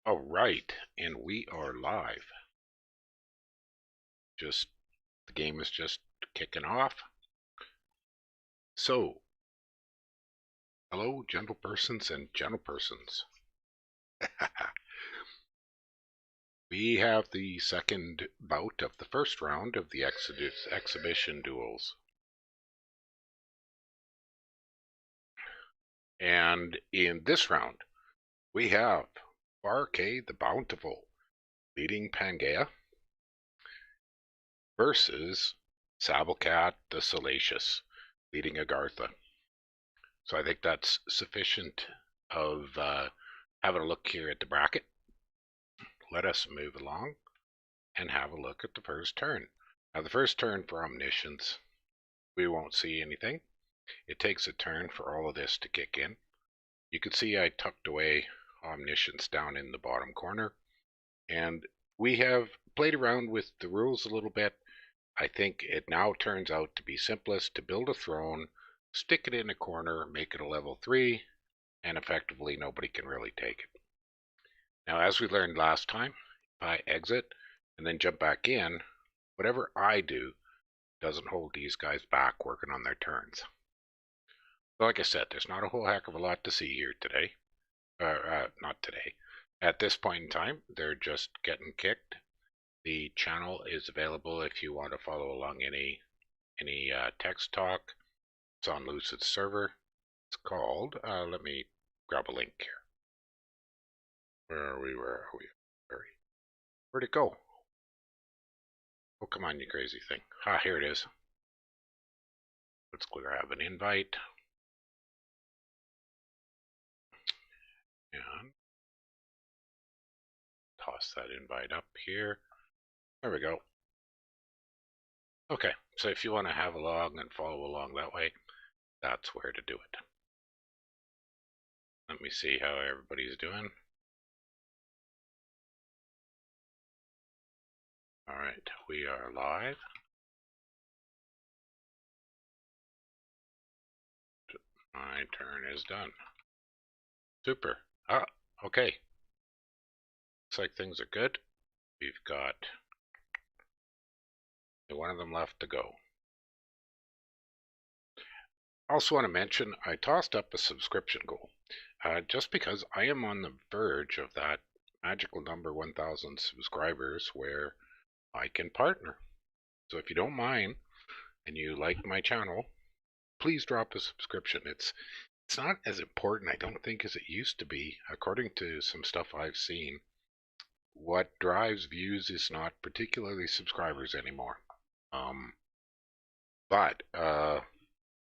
All right, and we are live. The game is just kicking off. So, hello, gentlepersons and gentlepersons. We have the second bout of the first round of the exhibition duels. And in this round, we have Barcaii the Bountiful leading Pangaea versus Sabelkat the Salacious leading Agartha. So I think that's sufficient of having a look here at the bracket. Let us move along and have a look at the first turn. Now the first turn for Omniscience, we won't see anything. It takes a turn for all of this to kick in. You can see I tucked away Omniscience down in the bottom corner, and we have played around with the rules a little bit. I think it now turns out to be simplest to build a throne, stick it in a corner, make it a level 3, and effectively nobody can really take it. Now, as we learned last time, if I exit and then jump back in, whatever I do doesn't hold these guys back working on their turns. So like I said, there's not a whole heck of a lot to see here today. Not today. At this point in time, they're just getting kicked. The channel is available if you want to follow along any text talk. It's on Lucid's server. It's called, let me grab a link here. Where are we? Where'd it go? Oh, come on, you crazy thing. Ah, here it is. Let's grab an invite. And toss that invite up here. There we go. Okay, so if you want to have along and follow along that way, that's where to do it. Let me see how everybody's doing. Alright, we are live. My turn is done. Super. Ah, okay. Looks like things are good. We've got one of them left to go. Also want to mention, I tossed up a subscription goal. Just because I am on the verge of that magical number 1,000 subscribers where I can partner. So if you don't mind and you like my channel, please drop a subscription. It's not as important, I don't think, as it used to be. According to some stuff I've seen, what drives views is not particularly subscribers anymore. But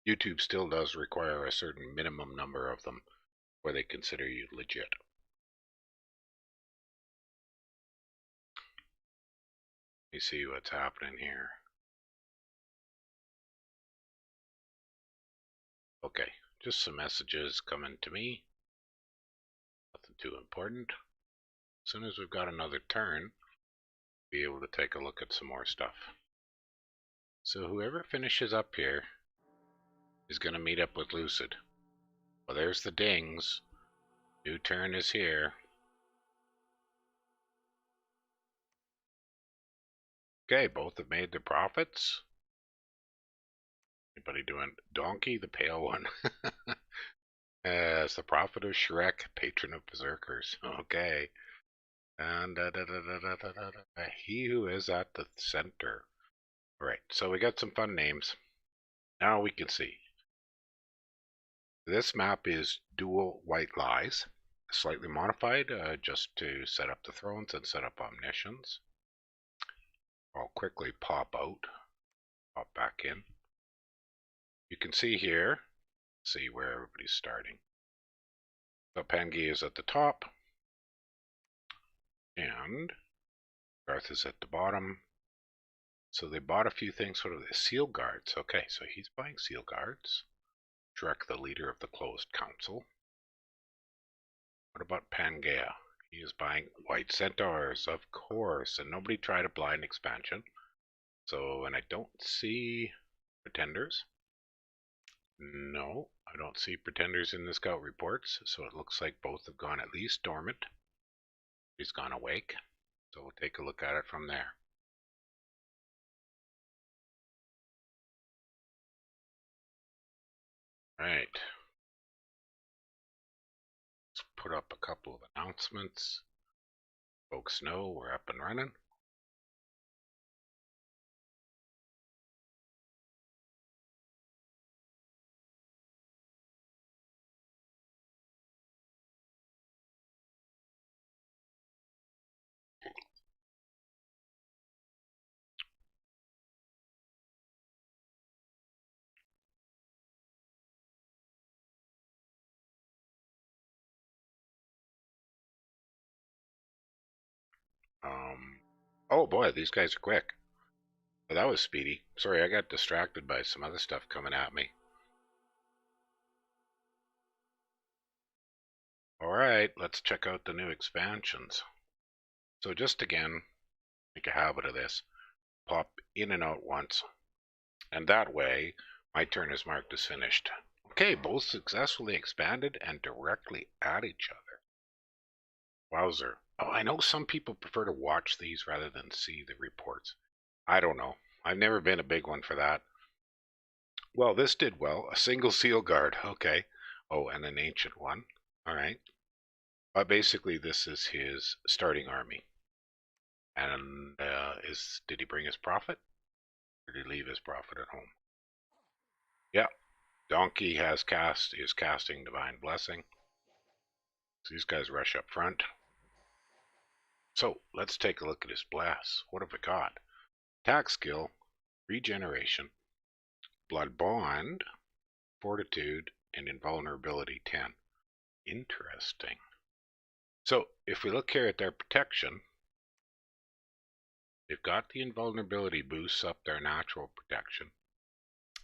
YouTube still does require a certain minimum number of them where they consider you legit. Let me see what's happening here. Okay, just some messages coming to me. Nothing too important. As soon as we've got another turn, we'll be able to take a look at some more stuff. So whoever finishes up here is going to meet up with Lucid. Well, there's the dings. New turn is here. Okay, both have made their profits. Anybody doing Donkey, the pale one? As the prophet of Shrek, patron of berserkers. Okay. And he who is at the center. Alright, so we got some fun names. Now we can see. This map is Dual White Lies, slightly modified just to set up the thrones and set up omniscience. I'll quickly pop back in. You can see here, see where everybody's starting. So Pangaea is at the top, and Garth is at the bottom. So they bought a few things. What are they? Seal guards. Okay, so he's buying seal guards. Drek, the leader of the closed council. What about Pangaea? He is buying white centaurs, of course, and nobody tried a blind expansion. So, and I don't see pretenders. No, I don't see pretenders in the scout reports, so it looks like both have gone at least dormant. He's gone awake. So we'll take a look at it from there. Right. Let's put up a couple of announcements. Folks know we're up and running. Oh boy, these guys are quick. Well, that was speedy. Sorry, I got distracted by some other stuff coming at me. Alright, let's check out the new expansions. So just again, make a habit of this. Pop in and out once. And that way, my turn is marked as finished. Okay, both successfully expanded and directly at each other. Wowzer. Oh, I know some people prefer to watch these rather than see the reports. I don't know. I've never been a big one for that. Well, this did well. A single seal guard. Okay. Oh, and an ancient one. All right. Basically, this is his starting army. And did he bring his prophet? Or did he leave his prophet at home? Yeah. Donkey is casting divine blessing. So these guys rush up front. So let's take a look at his blast. What have we got? Attack skill, regeneration, blood bond, fortitude, and invulnerability 10. Interesting. So if we look here at their protection, they've got the invulnerability boosts up their natural protection.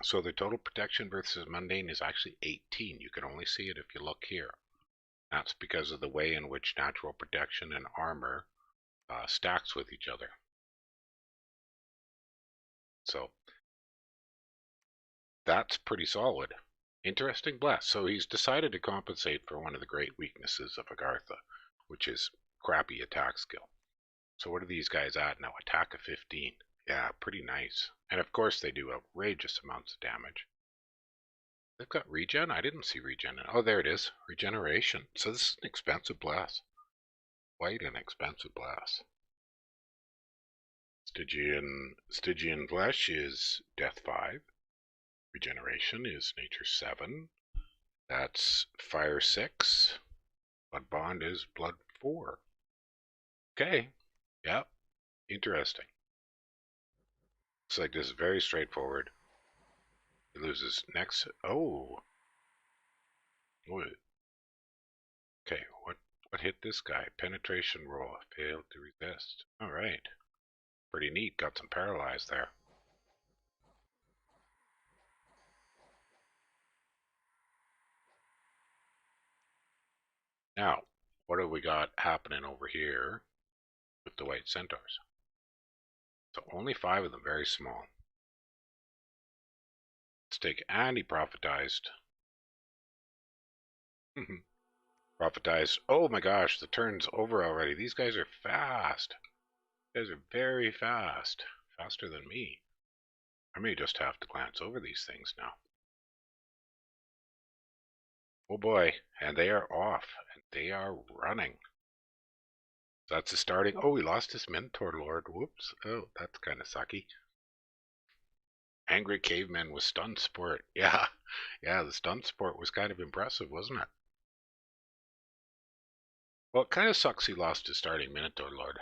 So the total protection versus mundane is actually 18. You can only see it if you look here. That's because of the way in which natural protection and armor stacks with each other. So that's pretty solid. Interesting blast. So he's decided to compensate for one of the great weaknesses of Agartha, which is crappy attack skill. So what are these guys at now? Attack of 15. Yeah, pretty nice. And of course they do outrageous amounts of damage. They've got regen? I didn't see regen. Oh, there it is. Regeneration. So this is an expensive blast. Quite an expensive blast. Stygian Flesh is Death 5. Regeneration is Nature 7. That's Fire 6. Blood Bond is Blood 4. Okay. Yep. Interesting. Looks like this is very straightforward. He loses next. Oh. Okay. What hit this guy? Penetration roll. Failed to resist. All right. Pretty neat. Got some paralyzed there. Now, what have we got happening over here with the white centaurs? So only 5 of them, very small. Let's take Andy prophetized. Prophetized. Oh my gosh, the turn's over already. These guys are fast. These guys are very fast. Faster than me. I may just have to glance over these things now. Oh boy, and they are off, and they are running. So that's the starting. Oh, he lost his Mentor Lord. Whoops. Oh, that's kind of sucky. Angry Caveman with stun support. Yeah, the stun support was kind of impressive, wasn't it? Well, it kind of sucks he lost his starting Minotaur Lord.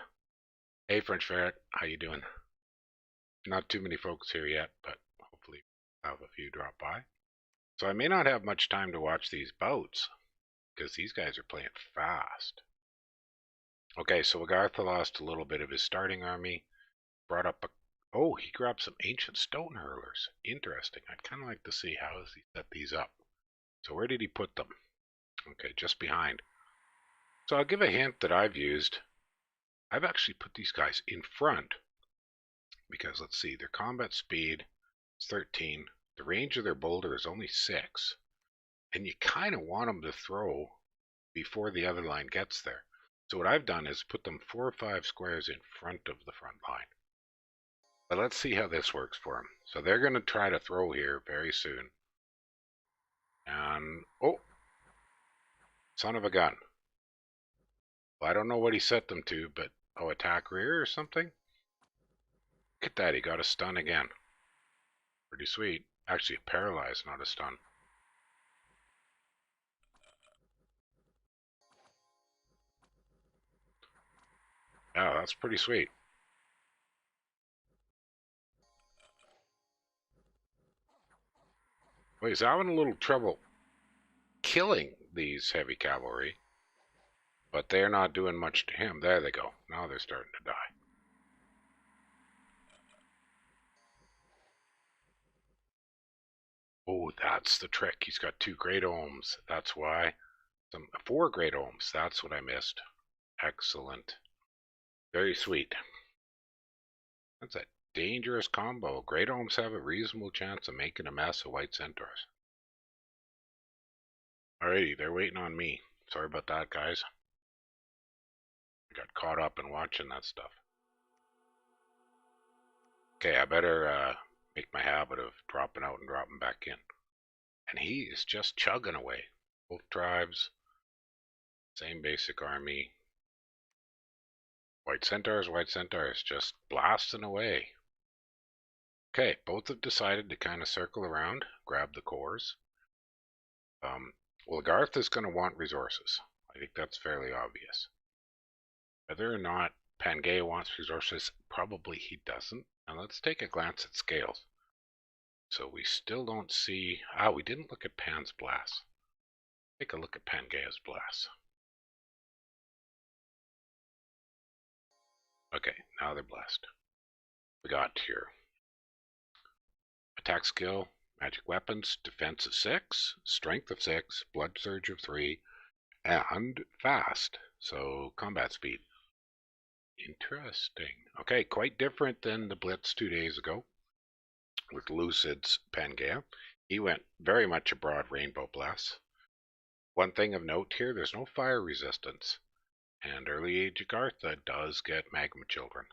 Hey, French Ferret, how you doing? Not too many folks here yet, but hopefully we'll have a few drop by. So I may not have much time to watch these bouts, because these guys are playing fast. Okay, so Agartha lost a little bit of his starting army, brought up a... Oh, he grabbed some ancient stone hurlers. Interesting. I'd kind of like to see how he set these up. So where did he put them? Okay, just behind. So I'll give a hint that I've used. I've actually put these guys in front because, let's see, their combat speed is 13. The range of their boulder is only 6. And you kind of want them to throw before the other line gets there. So what I've done is put them 4 or 5 squares in front of the front line. But let's see how this works for them. So they're going to try to throw here very soon. And, oh, son of a gun. Well, I don't know what he set them to, but, oh, attack rear or something? Look at that, he got a stun again. Pretty sweet. Actually, a paralyzed, not a stun. Yeah, that's pretty sweet. Well, he's having a little trouble killing these heavy cavalry, but they're not doing much to him. There they go. Now they're starting to die. Oh, that's the trick. He's got 2 great ohms. That's why. 4 great ohms. That's what I missed. Excellent. Very sweet. That's a dangerous combo. Great ohms have a reasonable chance of making a mess of white centaurs. Alrighty, they're waiting on me. Sorry about that, guys. I got caught up in watching that stuff. Okay, I better make my habit of dropping out and dropping back in. And he is just chugging away. Both tribes, same basic army. White centaurs, just blasting away. Okay, both have decided to kind of circle around, grab the cores. Well, Agartha's going to want resources. I think that's fairly obvious. Whether or not Pangaea wants resources, probably he doesn't. And let's take a glance at scales. So we still don't see... we didn't look at Pan's blast. Take a look at Pangaea's blast. Okay, now they're blessed. We got here attack skill, magic weapons, defense of 6, strength of 6, blood surge of 3, and fast. So combat speed. Interesting. Okay, quite different than the Blitz 2 days ago with Lucid's Pangaea. He went very much a broad rainbow blast. One thing of note here, there's no fire resistance. And early age Agartha does get magma children.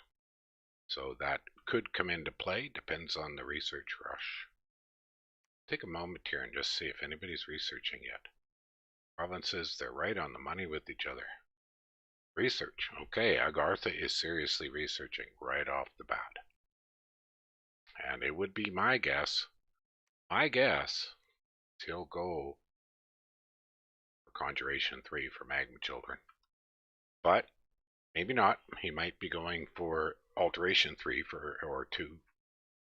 So that could come into play, depends on the research rush. Take a moment here and just see if anybody's researching yet. Provinces, they're right on the money with each other. Research. Okay, Agartha is seriously researching right off the bat. And it would be my guess, he'll go for Conjuration 3 for Magma Children. But maybe not. He might be going for Alteration 3 for, or 2,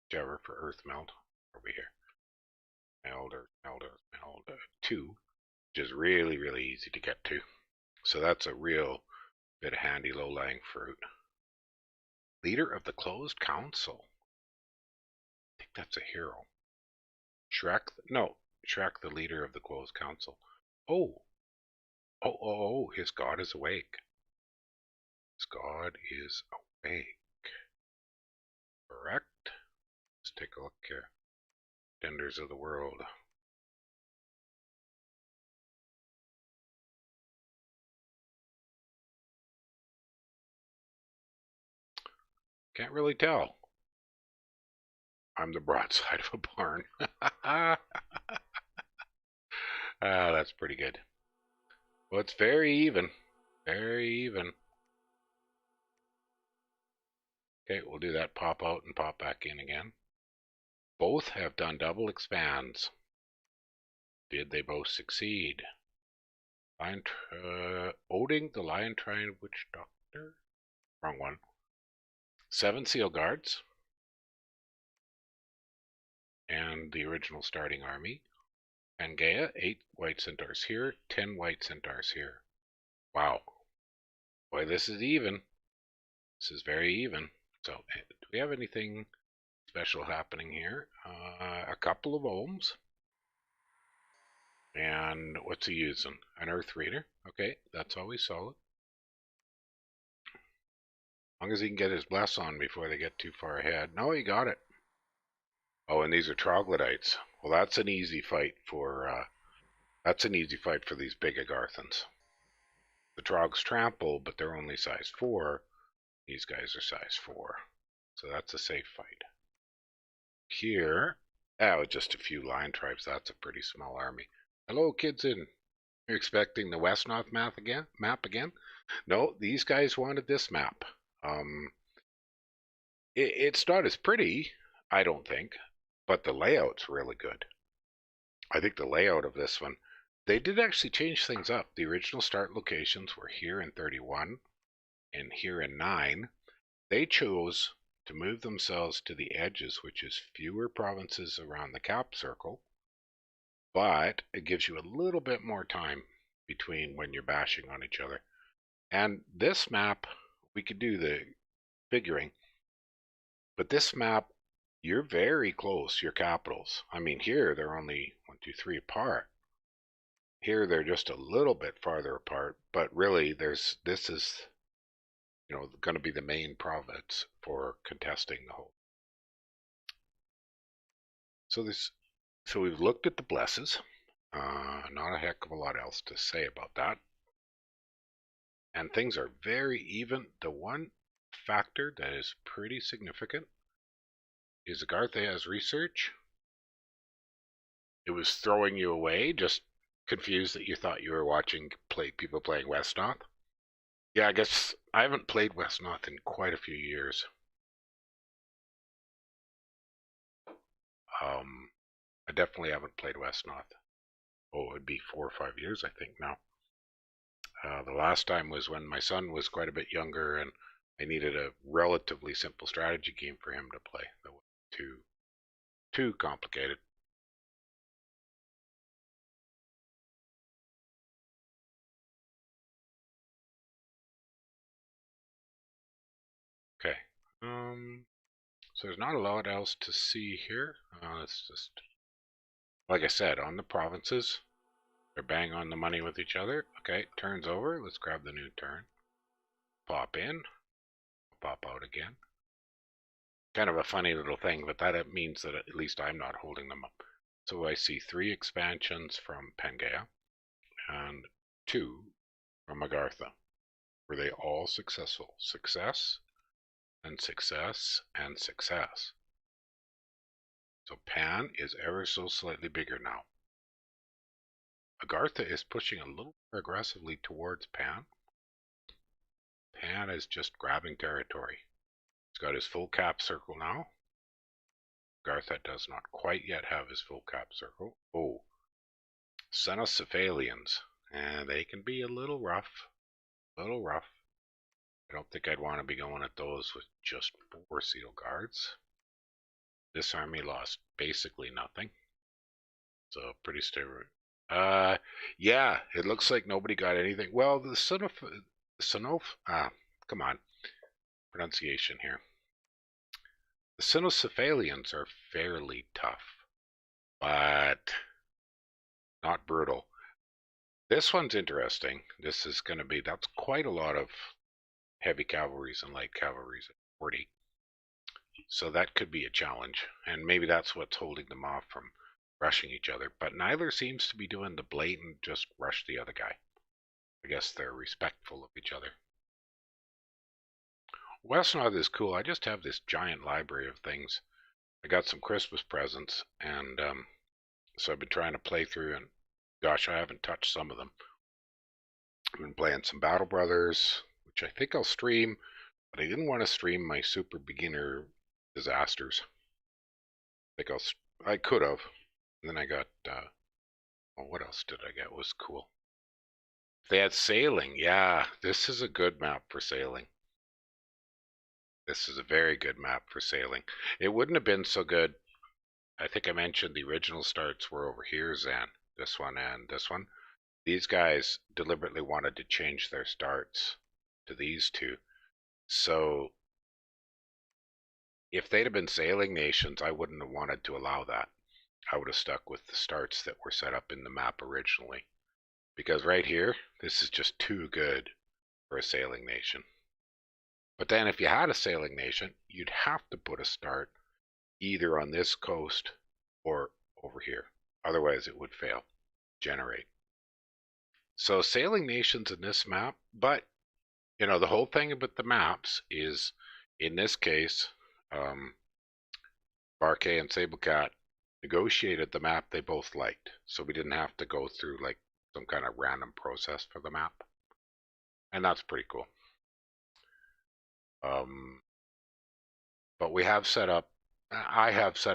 whichever, for Earth Meld over here. Meld 2, which is really, really easy to get to. So that's a real bit of handy low-lying fruit. Leader of the Closed Council. I think that's a hero. Shrek the leader of the Closed Council. Oh, his god is awake. His god is awake. Correct. Let's take a look here. Tenders of the world. Can't really tell. I'm the broadside of a barn. That's pretty good. Well, it's very even. Very even. Okay, we'll do that pop out and pop back in again. Both have done double expands. Did they both succeed? Oding the Lion Triad Witch Doctor? Wrong one. 7 Seal Guards. And the original starting army. Pangaea, 8 White Centaurs here, 10 White Centaurs here. Wow. Boy, this is even. This is very even. So, do we have anything special happening here? A couple of ohms. And what's he using? An Earth Reader. Okay, that's always solid. As long as he can get his bless on before they get too far ahead. No, he got it. Oh, and these are troglodytes. Well, that's an easy fight for these big Agarthans. The Trogs trample, but they're only size 4. These guys are size 4. So that's a safe fight. Here, with just a few lion tribes, that's a pretty small army. Hello, kids in. You're expecting the West North map again? No, these guys wanted this map. It's not as pretty, I don't think, but the layout's really good. I think the layout of this one, they did actually change things up. The original start locations were here in 31 and here in 9. They chose to move themselves to the edges, which is fewer provinces around the cap circle, but it gives you a little bit more time between when you're bashing on each other. And this map, we could do the figuring, but this map, you're very close, your capitals. I mean, here they're only 1, 2, 3 apart. Here they're just a little bit farther apart, but really this is, going to be the main province for contesting the whole. So we've looked at the blesses. Not a heck of a lot else to say about that. And things are very even. The one factor that is pretty significant is Agartha has research. It was throwing you away, just confused that you thought you were watching people playing West North. Yeah, I guess I haven't played West North in quite a few years. I definitely haven't played West North. Oh, it would be 4 or 5 years, I think, now. The last time was when my son was quite a bit younger, and I needed a relatively simple strategy game for him to play. That wasn't too complicated. Okay. So there's not a lot else to see here. It's just, like I said, on the provinces, they're bang on the money with each other. Okay, turn's over. Let's grab the new turn. Pop in. Pop out again. Kind of a funny little thing, but that means that at least I'm not holding them up. So I see 3 expansions from Pangaea and 2 from Agartha. Were they all successful? Success and success and success. So Pan is ever so slightly bigger now. Agartha is pushing a little more aggressively towards Pan. Pan is just grabbing territory. He's got his full cap circle now. Agartha does not quite yet have his full cap circle. Oh, Cephalians. And they can be a little rough. I don't think I'd want to be going at those with just 4 seal guards. This army lost basically nothing. So pretty stable. Yeah, it looks like nobody got anything. Well, the come on, pronunciation here. The Cynocephalians are fairly tough, but not brutal. This one's interesting. This is going to be, that's quite a lot of heavy cavalries and light cavalries at 40. So that could be a challenge, and maybe that's what's holding them off from rushing each other. But neither seems to be doing the blatant just rush the other guy. I guess they're respectful of each other. West North is cool. I just have this giant library of things. I got some Christmas presents, and so I've been trying to play through, and gosh, I haven't touched some of them. I've been playing some Battle Brothers, which I think I'll stream, but I didn't want to stream my super beginner disasters. I could have. And then I got, what else did I get? It was cool. They had sailing. Yeah, this is a good map for sailing. This is a very good map for sailing. It wouldn't have been so good. I think I mentioned the original starts were over here, Zan. This one and this one. These guys deliberately wanted to change their starts to these two. So if they'd have been sailing nations, I wouldn't have wanted to allow that. I would have stuck with the starts that were set up in the map originally. Because right here, this is just too good for a sailing nation. But then if you had a sailing nation, you'd have to put a start either on this coast or over here. Otherwise it would fail. Generate. So sailing nations in this map, but the whole thing about the maps is, in this case, um, Barcaii and Sabelkat negotiated the map they both liked, so we didn't have to go through like some kind of random process for the map, and that's pretty cool. Um, but I have set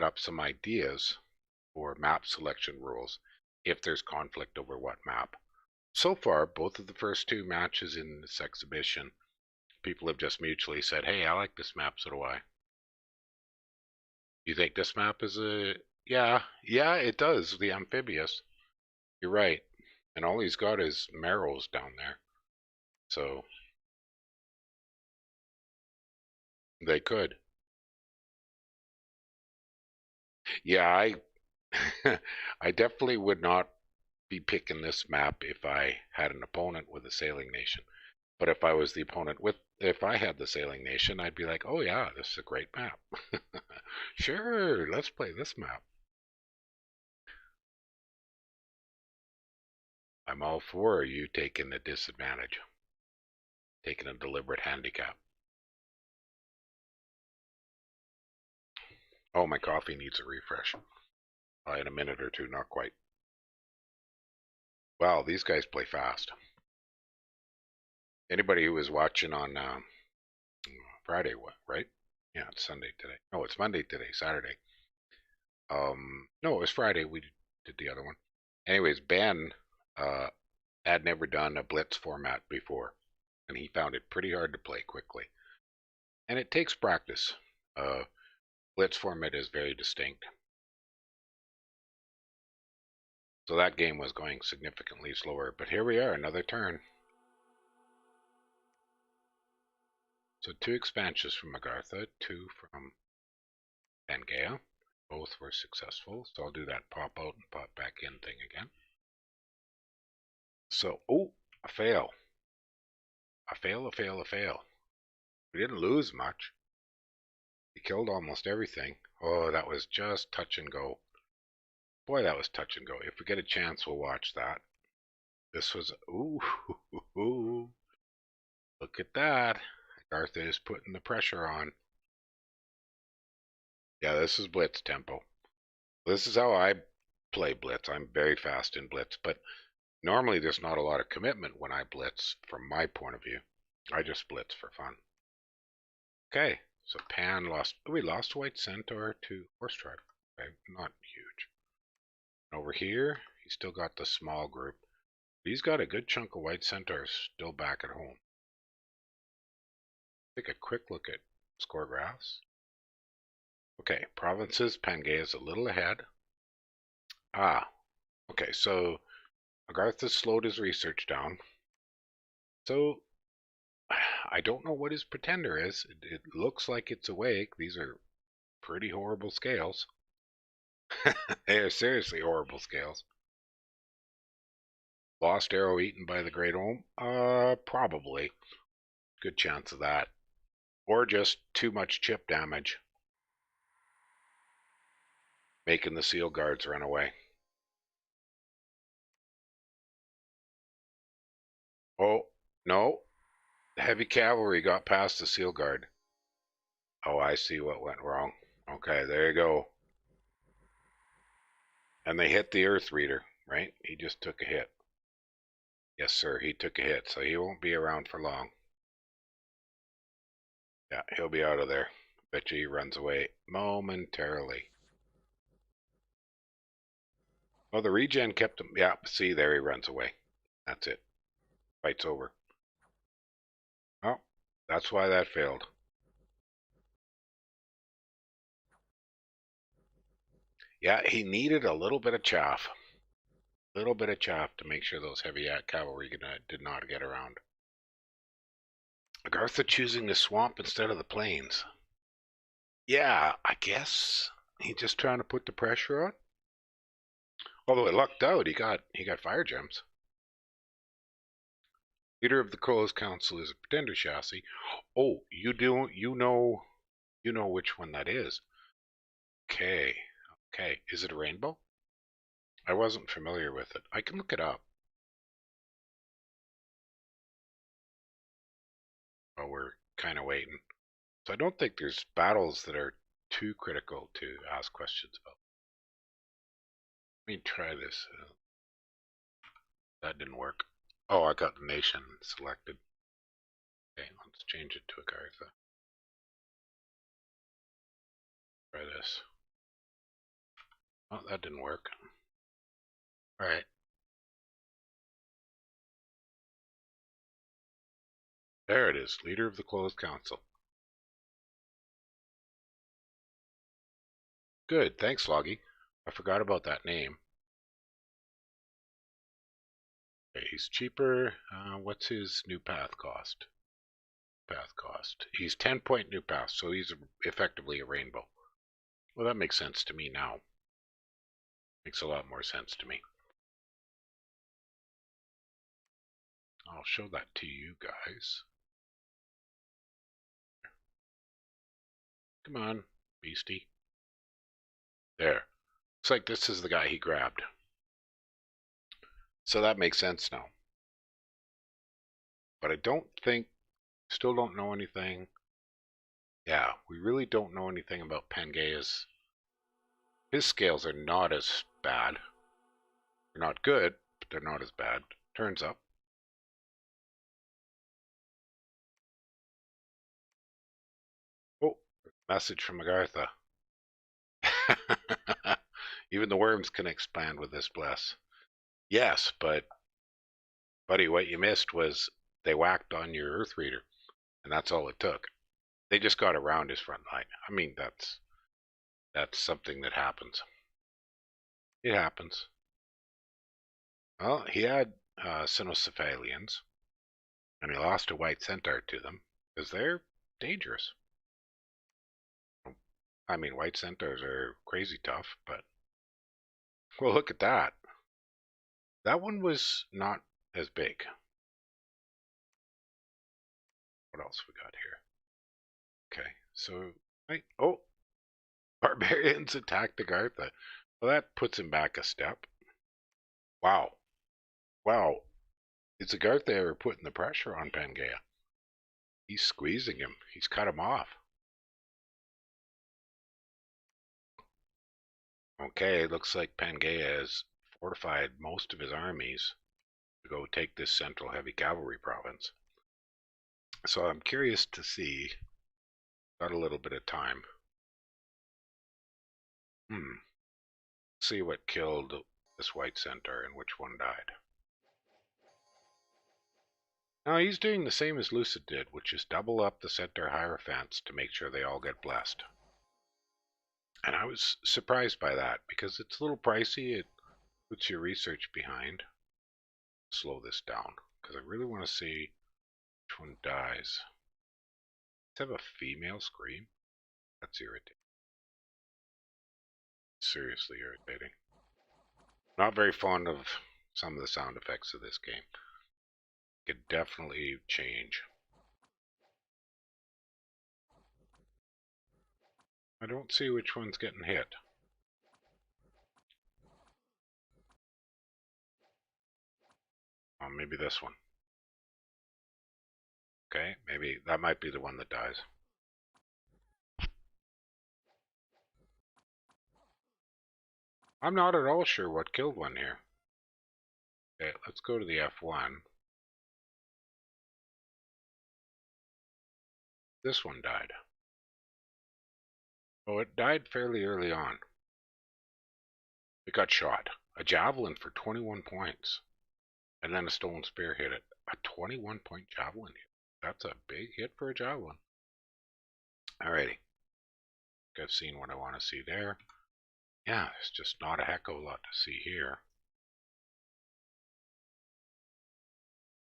up some ideas for map selection rules if there's conflict over what map. So far, both of the first two matches in this exhibition, people have just mutually said, "Hey, I like this map, so do I." You think this map is a yeah, yeah, it does, the amphibious. You're right. And all he's got is marrows down there. So they could. Yeah, I I definitely would not be picking this map if I had an opponent with a sailing nation. But if I had the sailing nation, I'd be like, "Oh yeah, this is a great map." Sure, let's play this map. I'm all for you taking a disadvantage, taking a deliberate handicap. Oh, my coffee needs a refresh. In a minute or two, not quite. Wow, these guys play fast. Anybody who was watching on Friday, what, right? Yeah, it's Sunday today. No, it's Monday today, Saturday. No, it was Friday. We did the other one. Anyways, Ben uh, had never done a blitz format before, and he found it pretty hard to play quickly. And it takes practice. Blitz format is very distinct. So that game was going significantly slower, but here we are, another turn. So 2 expansions from Agartha, 2 from Pangaea. Both were successful, so I'll do that pop out and pop back in thing again. So, oh, a fail. A fail, a fail, a fail. We didn't lose much. We killed almost everything. Oh, that was just touch and go. Boy, that was touch and go. If we get a chance, we'll watch that. This was, ooh, look at that. Agartha is putting the pressure on. Yeah, this is blitz tempo. This is how I play blitz. I'm very fast in blitz, but normally there's not a lot of commitment when I blitz from my point of view. I just blitz for fun. Okay, so Pan lost. We lost White Centaur to Horse Tribe. Okay, not huge. Over here, he's still got the small group. He's got a good chunk of White Centaurs still back at home. Take a quick look at score graphs. Okay, provinces, Pangaea is a little ahead. Okay, so Agartha slowed his research down. So I don't know what his pretender is. It looks like it's awake. These are pretty horrible scales. They are seriously horrible scales. Lost arrow eaten by the Great Olm? Probably. Good chance of that. Or just too much chip damage, making the seal guards run away. Oh, no. Heavy cavalry got past the seal guard. Oh, I see what went wrong. Okay, there you go. And they hit the Earth Reader, right? He just took a hit. Yes, sir, he took a hit, so he won't be around for long. Yeah, he'll be out of there. Bet you he runs away momentarily. Oh, the regen kept him. Yeah, see, there he runs away. That's it. Fight's over. Oh, that's why that failed. Yeah, he needed a little bit of chaff. A little bit of chaff to make sure those heavy cavalry did not get around. Agartha choosing the swamp instead of the plains. Yeah, I guess he's just trying to put the pressure on. Although it lucked out, he got fire gems. Leader of the Crows Council is a pretender chassis. Oh, you know which one that is. Okay, okay. Is it a rainbow? I wasn't familiar with it. I can look it up. But we're kind of waiting. So I don't think there's battles that are too critical to ask questions about. Let me try this. That didn't work. Oh, I got the nation selected. Okay, let's change it to Agartha. Try this. Oh, that didn't work. Alright. There it is. Leader of the Closed Council. Good. Thanks, Loggy. I forgot about that name. Okay, he's cheaper. What's his new path cost? He's 10-point new path, so he's effectively a rainbow. Well, that makes sense to me now. Makes a lot more sense to me. I'll show that to you guys. Come on, beastie. There. Looks like this is the guy he grabbed. So that makes sense now. But I don't think, still don't know anything. Yeah, we really don't know anything about Pangaea's. His scales are not as bad. They're not good, but they're not as bad. Turns up. Oh, message from Agartha. Even the worms can expand with this bless. Yes, but buddy, what you missed was they whacked on your Earth Reader, and that's all it took. They just got around his front line. I mean, that's something that happens. It happens. Well, he had cynocephalians, and he lost a white centaur to them because they're dangerous. I mean, white centaurs are crazy tough, but well, look at that. That one was not as big. What else we got here? Okay, so oh, barbarians attacked Agartha. Well, that puts him back a step. Wow, wow. Is Agartha ever putting the pressure on Pangaea? He's squeezing him. He's cut him off. Okay, looks like Pangaea has fortified most of his armies to go take this central heavy cavalry province. So I'm curious to see. Got a little bit of time. See what killed this white centaur and which one died. Now he's doing the same as Lucid did, which is double up the centaur hierophants to make sure they all get blessed. And I was surprised by that because it's a little pricey. It puts your research behind. Slow this down because I really want to see which one dies. Let's have a female scream. That's irritating. Seriously irritating. Not very fond of some of the sound effects of this game. Could definitely change. I don't see which one's getting hit. Oh, maybe this one. Okay, maybe that might be the one that dies. I'm not at all sure what killed one here. Okay, let's go to the F1. This one died. Oh, it died fairly early on. It got shot. A javelin for 21 points. And then a stolen spear hit it. A 21-point javelin hit. That's a big hit for a javelin. Alrighty. I've seen what I want to see there. Yeah, there's just not a heck of a lot to see here.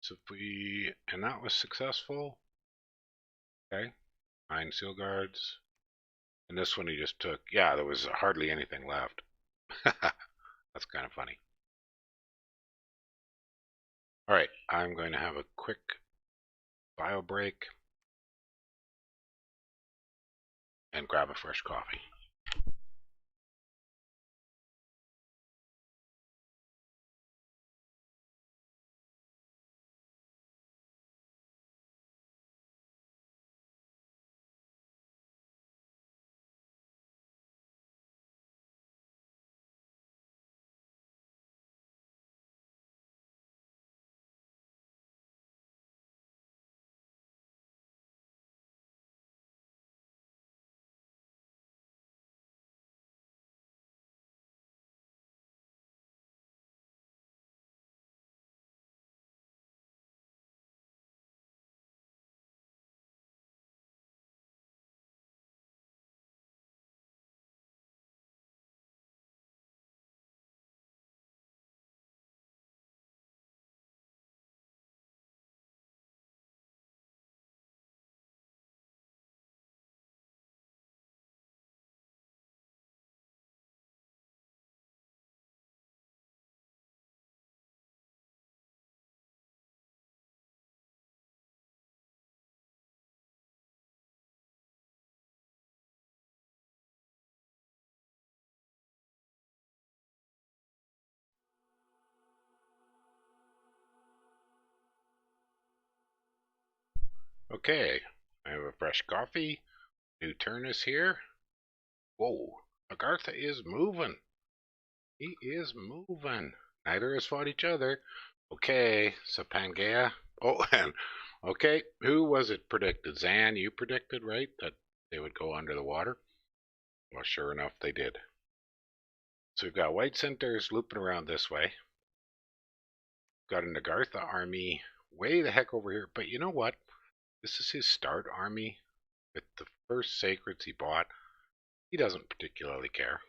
So if we, and that was successful. Okay, 9 seal guards. And this one he just took, yeah, there was hardly anything left. That's kind of funny. Alright, I'm going to have a quick bio break and grab a fresh coffee. Okay, I have a fresh coffee. New turn is here. Whoa, Agartha is moving. He is moving. Neither has fought each other. Okay, so Pangaea. Oh, and okay, who was it predicted? Zan, you predicted, right? That they would go under the water? Well, sure enough, they did. So we've got white centers looping around this way. Got an Agartha army way the heck over here. But you know what? This is his start army with the first sacreds he bought. He doesn't particularly care.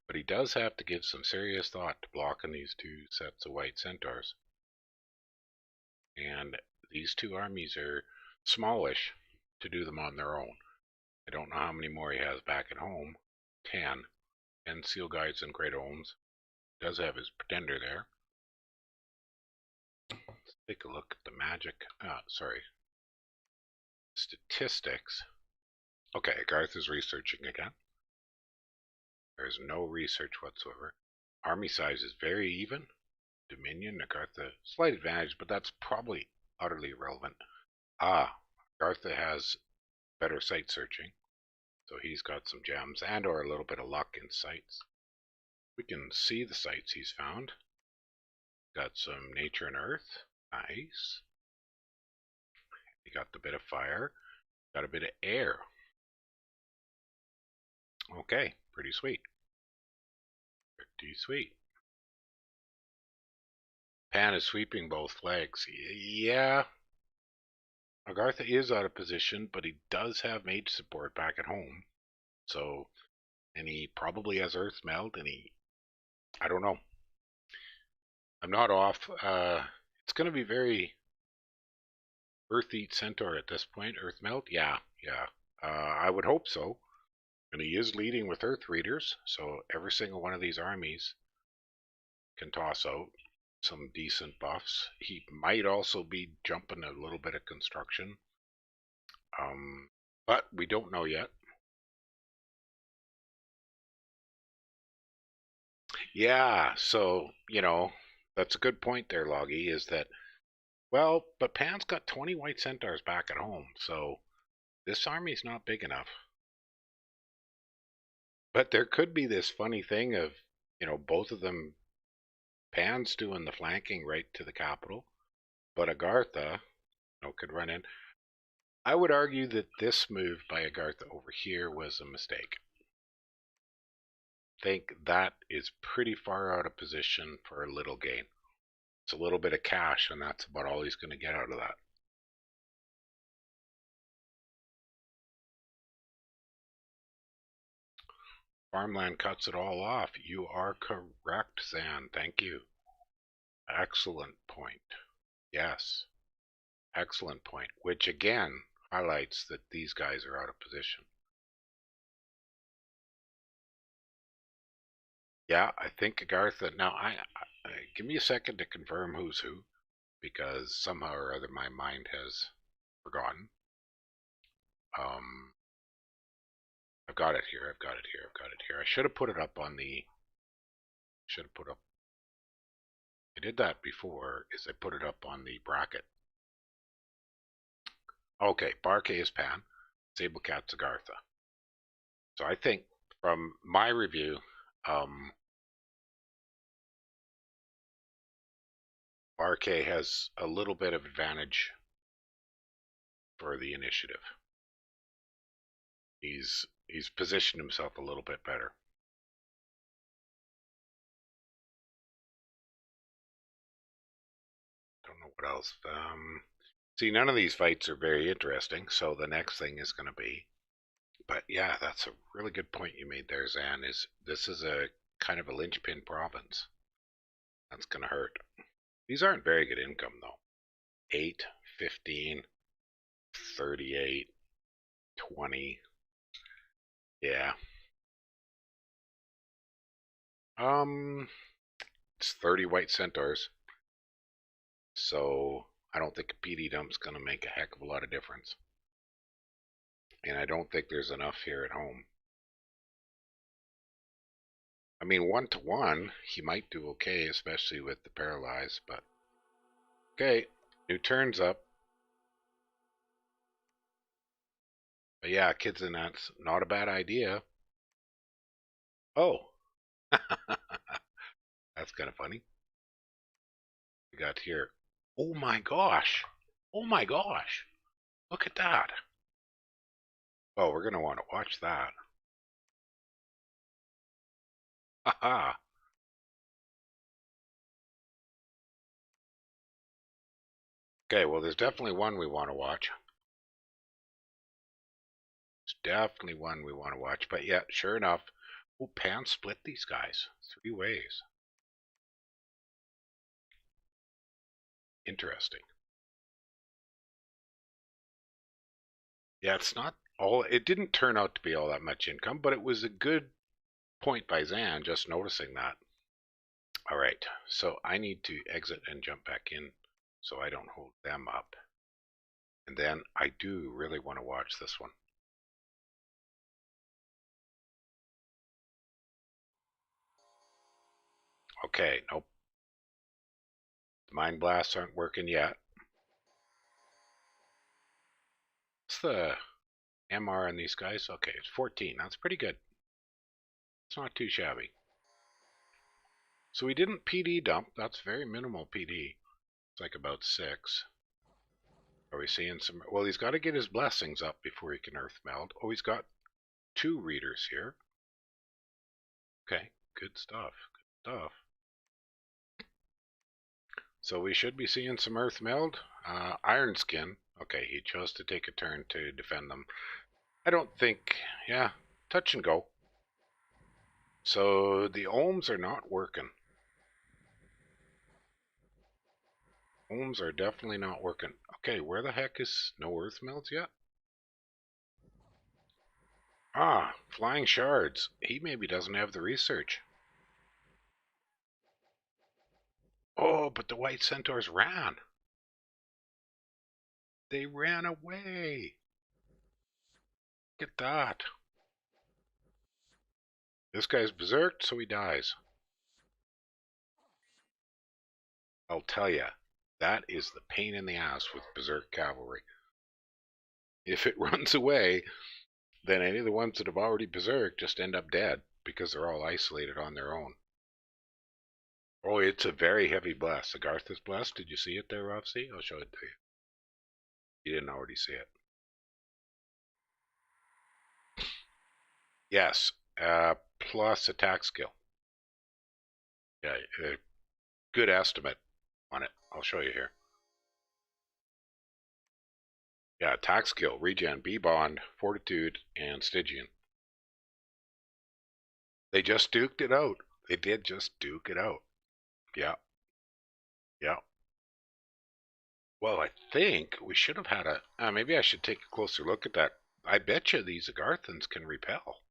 But he does have to give some serious thought to blocking these two sets of white centaurs. And these two armies are smallish to do them on their own. I don't know how many more he has back at home. 10. 10 seal guides and great ohms. Does have his pretender there. Let's take a look at the magic. Statistics. Okay, Garth is researching again. There's no research whatsoever. Army size is very even. Dominion, Agartha, slight advantage, but that's probably utterly irrelevant. Agartha has better site searching, so he's got some gems and or a little bit of luck in sites. We can see the sites he's found. Got some nature and earth. Nice. He got the bit of fire. Got a bit of air. Okay, pretty sweet. Pretty sweet. Pan is sweeping both flags. Yeah. Agartha is out of position, but he does have mage support back at home. So, and he probably has Earth Meld, and I don't know. I'm not off. It's going to be very Earth Eat Centaur at this point. Earth Melt? Yeah. I would hope so. And he is leading with Earth Readers, so every single one of these armies can toss out some decent buffs. He might also be jumping a little bit of construction. But we don't know yet. Yeah, so, that's a good point there, Loggy, is that, well, but Pan's got 20 white centaurs back at home, so this army's not big enough. But there could be this funny thing of, both of them, Pan's doing the flanking right to the capital, but Agartha, could run in. I would argue that this move by Agartha over here was a mistake. I think that is pretty far out of position for a little gain. It's a little bit of cash, and that's about all he's going to get out of that. Farmland cuts it all off. You are correct, Zan. Thank you. Excellent point. Yes. Excellent point. Which again highlights that these guys are out of position. Yeah, I think Agartha. Now, I give me a second to confirm who's who, because somehow or other my mind has forgotten. I've got it here. I've got it here. I've got it here. I should have put it up on the. Should have put up. I did that before. Is I put it up on the bracket. Okay, Barcaii is Pan, Sabelkat's Agartha. So I think from my review, Barcaii has a little bit of advantage for the initiative. He's positioned himself a little bit better. Don't know what else. See, none of these fights are very interesting, so the next thing is going to be. But yeah, that's a really good point you made there, Zan. This is a kind of a linchpin province. That's going to hurt. These aren't very good income though. 8, 15, 38, 20. Yeah. It's 30 white centaurs. So I don't think a PD dump's going to make a heck of a lot of difference. And I don't think there's enough here at home. I mean, 1-to-1, he might do okay, especially with the paralyzed, but okay, new turn's up. But yeah, kids and that's not a bad idea. Oh, that's kind of funny. We got here. Oh my gosh. Oh my gosh. Look at that. Oh, we're going to want to watch that. Haha. Okay, well, there's definitely one we want to watch. There's definitely one we want to watch. But yeah, sure enough. Oh, Pan split these guys 3 ways. Interesting. Yeah, it's not all. It didn't turn out to be all that much income, but it was a good point by Zan just noticing that. All right, so I need to exit and jump back in so I don't hold them up. And then I do really want to watch this one. Okay, nope. The mind blasts aren't working yet. What's the MR on these guys? Okay, it's 14. That's pretty good. It's not too shabby. So we didn't PD dump. That's very minimal PD. It's like about 6. Are we seeing some? Well, he's got to get his blessings up before he can earth meld. Oh, he's got 2 readers here. Okay, good stuff. Good stuff. So we should be seeing some earth meld. Iron skin. Okay, he chose to take a turn to defend them. I don't think. Yeah, touch and go. So the ohms are not working. Ohms are definitely not working. Okay, where the heck is no earth melds yet? Ah, flying shards. He maybe doesn't have the research. Oh, but the white centaurs ran. They ran away. Look at that. This guy's berserked, so he dies. I'll tell you, that is the pain in the ass with berserk cavalry. If it runs away, then any of the ones that have already berserked just end up dead because they're all isolated on their own. Oh, it's a very heavy blast. Agartha's blast. Did you see it there, Rovsy? I'll show it to you. You didn't already see it. Yes, plus attack skill. Yeah, good estimate on it. I'll show you here. Yeah, attack skill, regen, B bond, fortitude, and Stygian. They just duked it out. They did just duke it out. Yeah, yeah. Well, I think we should have had a. Maybe I should take a closer look at that. I bet you these Agarthans can repel.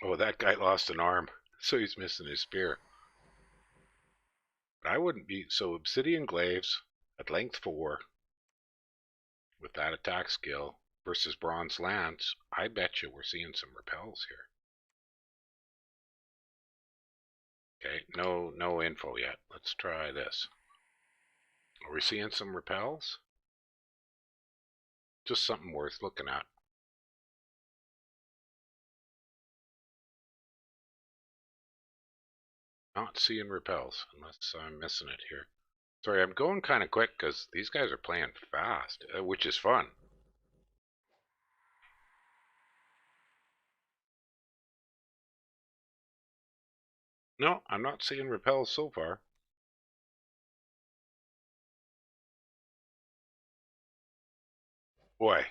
Oh, that guy lost an arm, so he's missing his spear. But I wouldn't be. So, Obsidian Glaives at length 4 with that attack skill versus Bronze Lance. I bet you we're seeing some repels here. Okay, no info yet. Let's try this. Are we seeing some repels? Just something worth looking at. Not seeing repels, unless I'm missing it here. Sorry, I'm going kind of quick because these guys are playing fast, which is fun. No, I'm not seeing repels so far. Boy,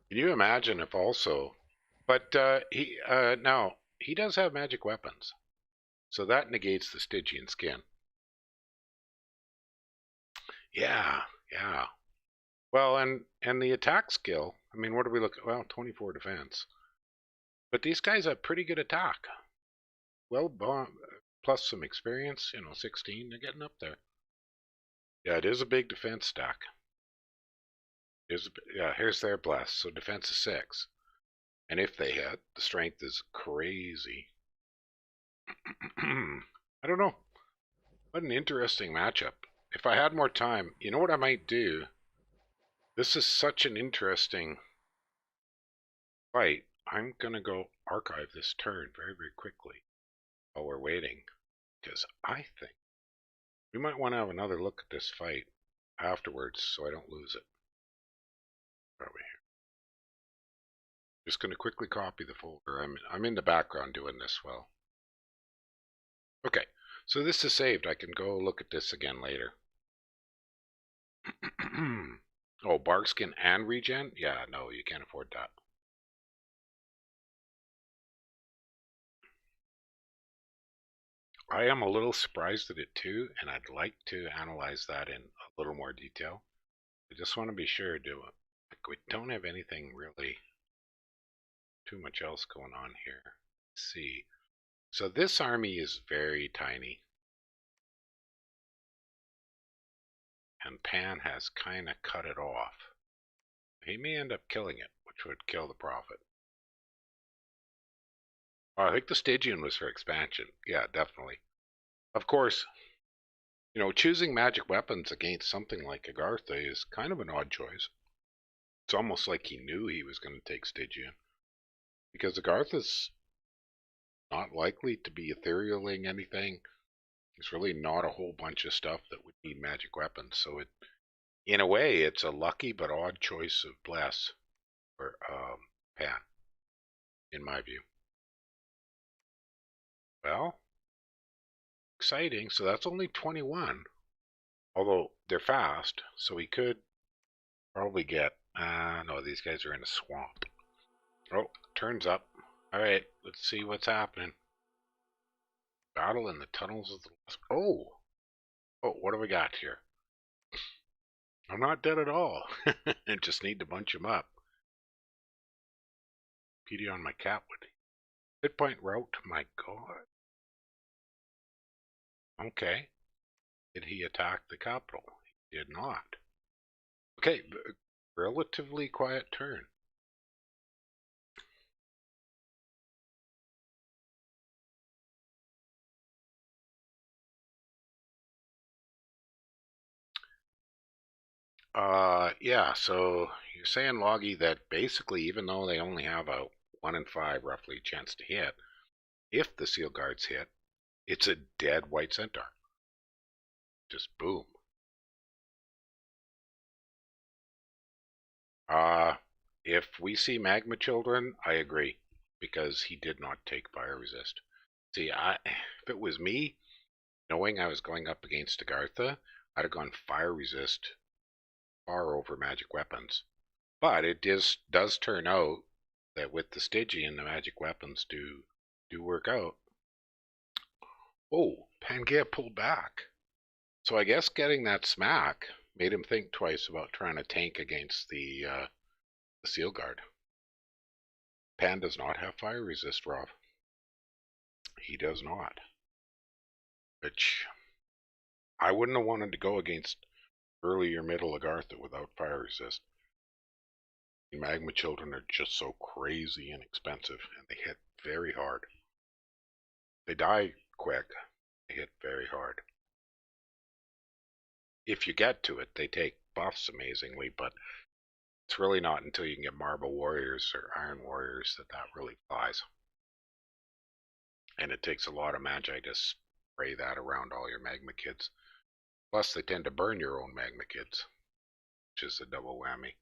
can you imagine if also... But now, he does have magic weapons. So that negates the Stygian skin. Yeah, yeah. Well, and the attack skill. I mean, what do we look at? Well, 24 defense. But these guys have pretty good attack. Well, plus some experience. 16. They're getting up there. Yeah, it is a big defense stack. Yeah, here's their bless. So defense is 6. And if they hit, the strength is crazy. I don't know. What an interesting matchup. If I had more time, you know what I might do? This is such an interesting fight, I'm going to go archive this turn very, very quickly while we're waiting, because I think we might want to have another look at this fight afterwards so I don't lose it. Over here. Just going to quickly copy the folder. I'm in the background doing this well. Okay, so this is saved. I can go look at this again later. Oh, barkskin and regen? Yeah, no, you can't afford that. I am a little surprised at it too, and I'd like to analyze that in a little more detail. I just want to be sure like we don't have anything really too much else going on here. Let's see. So this army is very tiny. And Pan has kind of cut it off. He may end up killing it, which would kill the Prophet. Oh, I think the Stygian was for expansion. Yeah, definitely. Of course, choosing magic weapons against something like Agartha is kind of an odd choice. It's almost like he knew he was going to take Stygian. Because Agartha's not likely to be etherealing anything. There's really not a whole bunch of stuff that would need magic weapons. So in a way, it's a lucky but odd choice of bless for Pan, in my view. Well, exciting. So that's only 21. Although they're fast, so we could probably get. No, these guys are in a swamp. Oh, turns up. Alright, let's see what's happening. Battle in the tunnels of the. Oh! Oh, what do we got here? I'm not dead at all. I just need to bunch them up. PD on my catwood. Hit point route, my god. Okay. Did he attack the capital? He did not. Okay, relatively quiet turn. Yeah, so you're saying, Loggy, that basically, even though they only have a 1 in 5 roughly chance to hit, if the seal guards hit, it's a dead white centaur. Just boom. If we see magma children, I agree, because he did not take fire resist. See, if it was me, knowing I was going up against Agartha, I'd have gone fire resist far over magic weapons. But it does turn out that with the Stygian, the magic weapons do work out. Oh, Pangaea pulled back. So I guess getting that smack made him think twice about trying to tank against the Seal Guard. Pan does not have fire resist, Rob. He does not. Which I wouldn't have wanted to go against early or middle Agartha without fire resist. The Magma Children are just so crazy and expensive, and they hit very hard. They die quick. They hit very hard. If you get to it, they take buffs amazingly, but it's really not until you can get Marble Warriors or Iron Warriors that really flies. And it takes a lot of magi to spray that around all your Magma Kids. Plus, they tend to burn your own Magma Kids, which is a double whammy.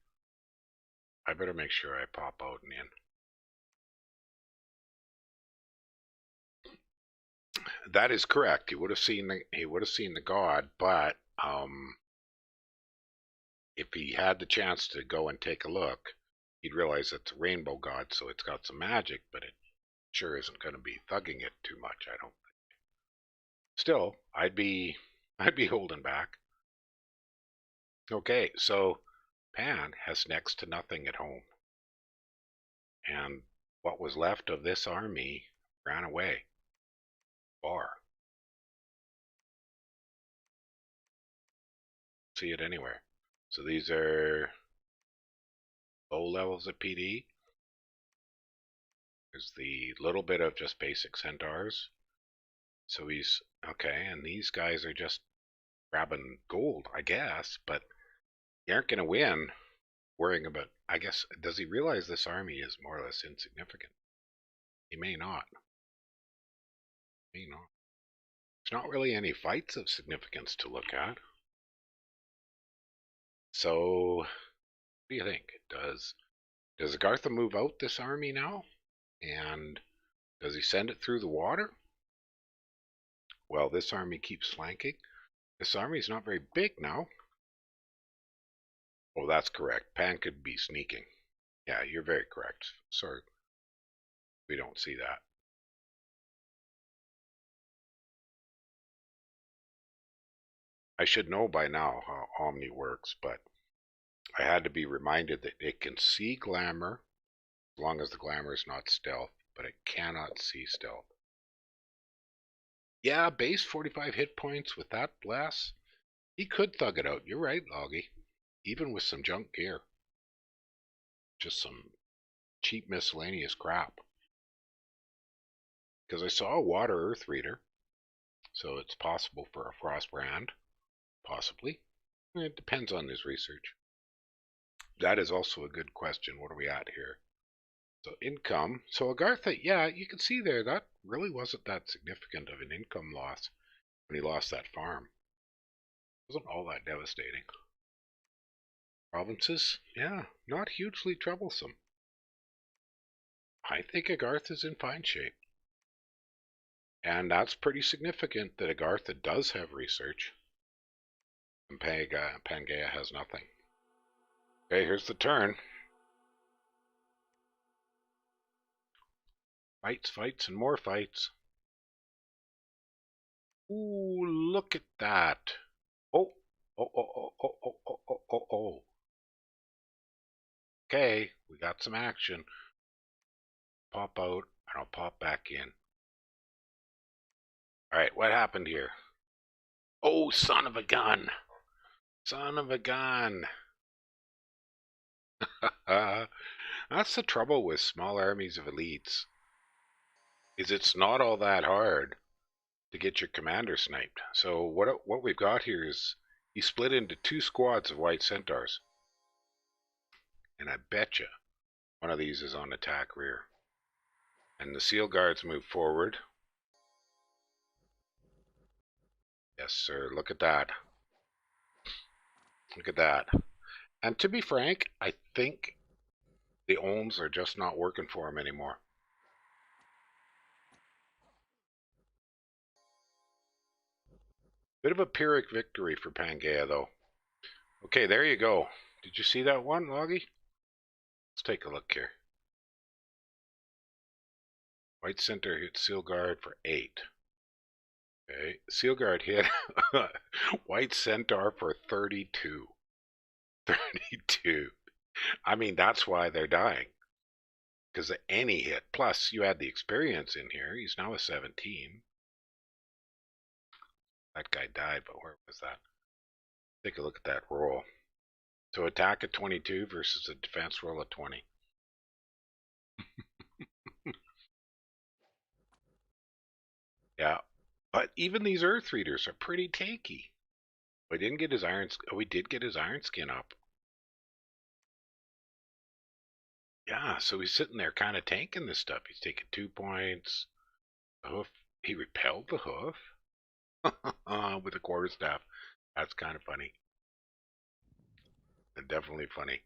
I better make sure I pop out and in. That is correct. He would have seen the god, but if he had the chance to go and take a look, he'd realize it's a rainbow god, so it's got some magic, but it sure isn't going to be thugging it too much, I don't think. Still, I'd be holding back. Okay, so Pan has next to nothing at home. And what was left of this army ran away. Far. See it anywhere. So these are low levels of PD. There's the little bit of just basic centaurs. So he's okay, and these guys are just grabbing gold, I guess, but you aren't going to win worrying about, I guess, does he realize this army is more or less insignificant? He may not. May not. There's not really any fights of significance to look at. So, what do you think? Does Agartha move out this army now? And does he send it through the water? Well, this army keeps flanking. This army is not very big now. Oh, that's correct. Pan could be sneaking. Yeah, you're very correct. Sorry, we don't see that. I should know by now how Omni works, but I had to be reminded that it can see glamour as long as the glamour is not stealth, but it cannot see stealth. Yeah, base 45 hit points with that blast. He could thug it out. You're right, Loggy. Even with some junk gear. Just some cheap miscellaneous crap. Because I saw a water earth reader, so it's possible for a frost brand. Possibly. It depends on his research. That is also a good question. What are we at here? So income. So Agartha, yeah, you can see there that really wasn't that significant of an income loss when he lost that farm. It wasn't all that devastating. Provinces, yeah, not hugely troublesome. I think Agartha's in fine shape. And that's pretty significant that Agartha does have research. And Pangaea has nothing. Okay, here's the turn. Fights, fights, and more fights. Ooh, look at that. Oh, oh, oh, oh, oh, oh, oh, oh, oh, oh. Okay, we got some action. Pop out, and I'll pop back in. Alright, what happened here? Oh, son of a gun! Son of a gun! That's the trouble with small armies of elites, is it's not all that hard to get your commander sniped. So what we've got here is he split into two squads of white centaurs. And I betcha one of these is on attack rear. And the seal guards move forward. Yes, sir. Look at that. Look at that. And to be frank, I think the ohms are just not working for him anymore. Bit of a Pyrrhic victory for Pangaea, though. Okay, there you go. Did you see that one, Loggy? Let's take a look here. White center hit Seal Guard for 8. Okay, Seal Guard hit White Centaur for 32. 32. I mean, that's why they're dying. Because any hit, plus you add the experience in here, he's now a 17. That guy died, but where was that? Take a look at that roll. So attack at 22 versus a defense roll at 20. Yeah, but even these Earth Readers are pretty tanky. We didn't get his iron. Oh, we did get his iron skin up. Yeah, so he's sitting there kind of tanking this stuff. He's taking 2 points. The hoof. He repelled the hoof with a quarterstaff. That's kind of funny. And definitely funny.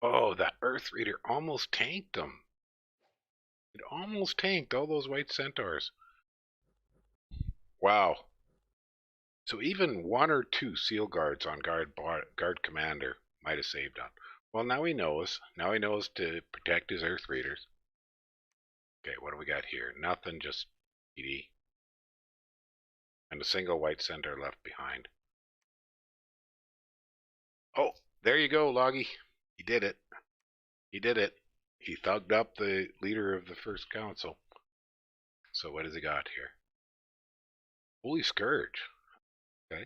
Oh, that Earth Reader almost tanked him. It almost tanked all those white centaurs. Wow. So even one or two seal guards on guard commander might have saved on. Well, now he knows. Now he knows to protect his Earth Readers. Okay, what do we got here? Nothing, just PD. And a single white centaur left behind. Oh, there you go, Loggy. He did it. He did it. He thugged up the leader of the first council. So what has he got here? Holy Scourge. Okay.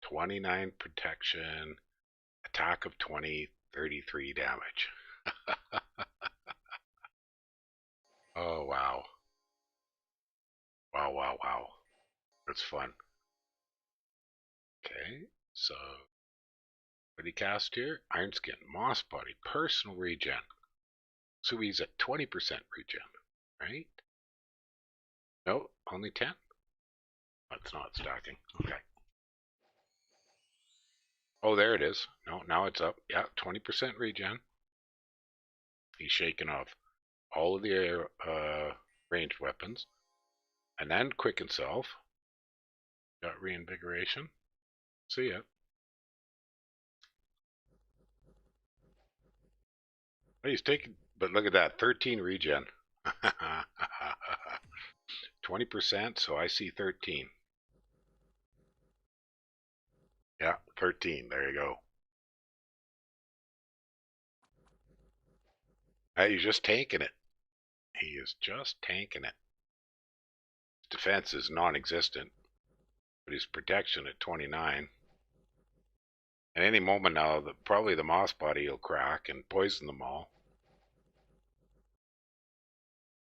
29 protection, attack of 20, 33 damage. Oh, wow. Wow, wow, wow. That's fun. Okay, so what did he cast here? Ironskin, Moss Body, Personal Regen. So he's at 20% regen, right? No, only 10? That's not stacking. Okay. Oh, there it is. No, now it's up. Yeah, 20% regen. He's shaking off all of the ranged weapons. And then Quicken Self. Got Reinvigoration. See ya. Oh, he's taking, but look at that, 13 regen. 20%, so I see 13. Yeah, 13. There you go. Hey, he's just tanking it. He is just tanking it. His defense is non-existent, but his protection at 29. At any moment now, probably the Moss Body will crack and poison them all.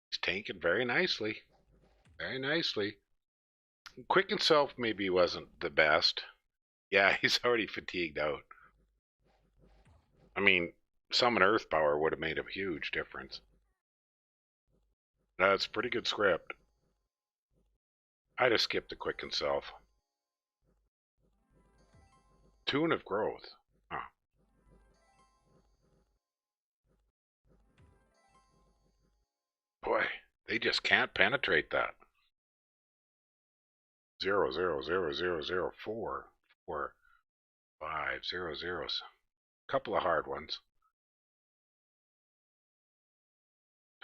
He's tanking very nicely. Very nicely. Quicken Self maybe wasn't the best. Yeah, he's already fatigued out. I mean, Summon Earth Power would have made a huge difference. That's pretty good script. I'd have skipped the Quicken Self. Tune of Growth. Huh. Boy, they just can't penetrate that. 0, 0, 0, 0, 0, 4, 4, 5, 0, 0s. Couple of hard ones.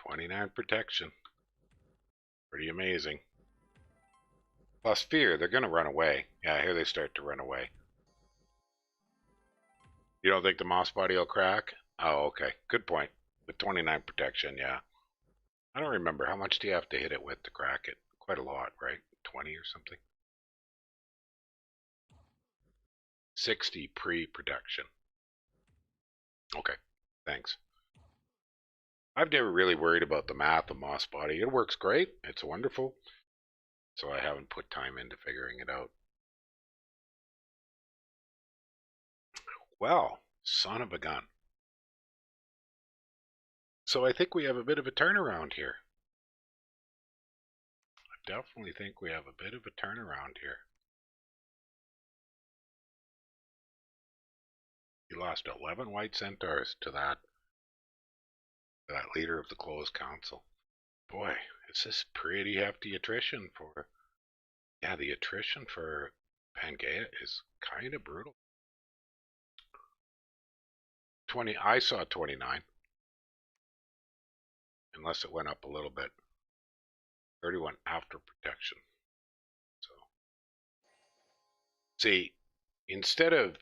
29 protection. Pretty amazing. Plus fear, they're going to run away. Yeah, here they start to run away. You don't think the Moss Body will crack? Oh, okay. Good point. With 29 protection, yeah. I don't remember. How much do you have to hit it with to crack it? Quite a lot, right? 20 or something? 60 pre-production. Okay, thanks. I've never really worried about the math of Moss Body. It works great. It's wonderful. So I haven't put time into figuring it out. Well, son of a gun. So I think we have a bit of a turnaround here. I definitely think we have a bit of a turnaround here. He lost 11 white centaurs to that leader of the closed council. Boy, this is pretty hefty attrition for... Yeah, the attrition for Pangaea is kind of brutal. 20, I saw 29. Unless it went up a little bit. 31 after protection. So, see, instead of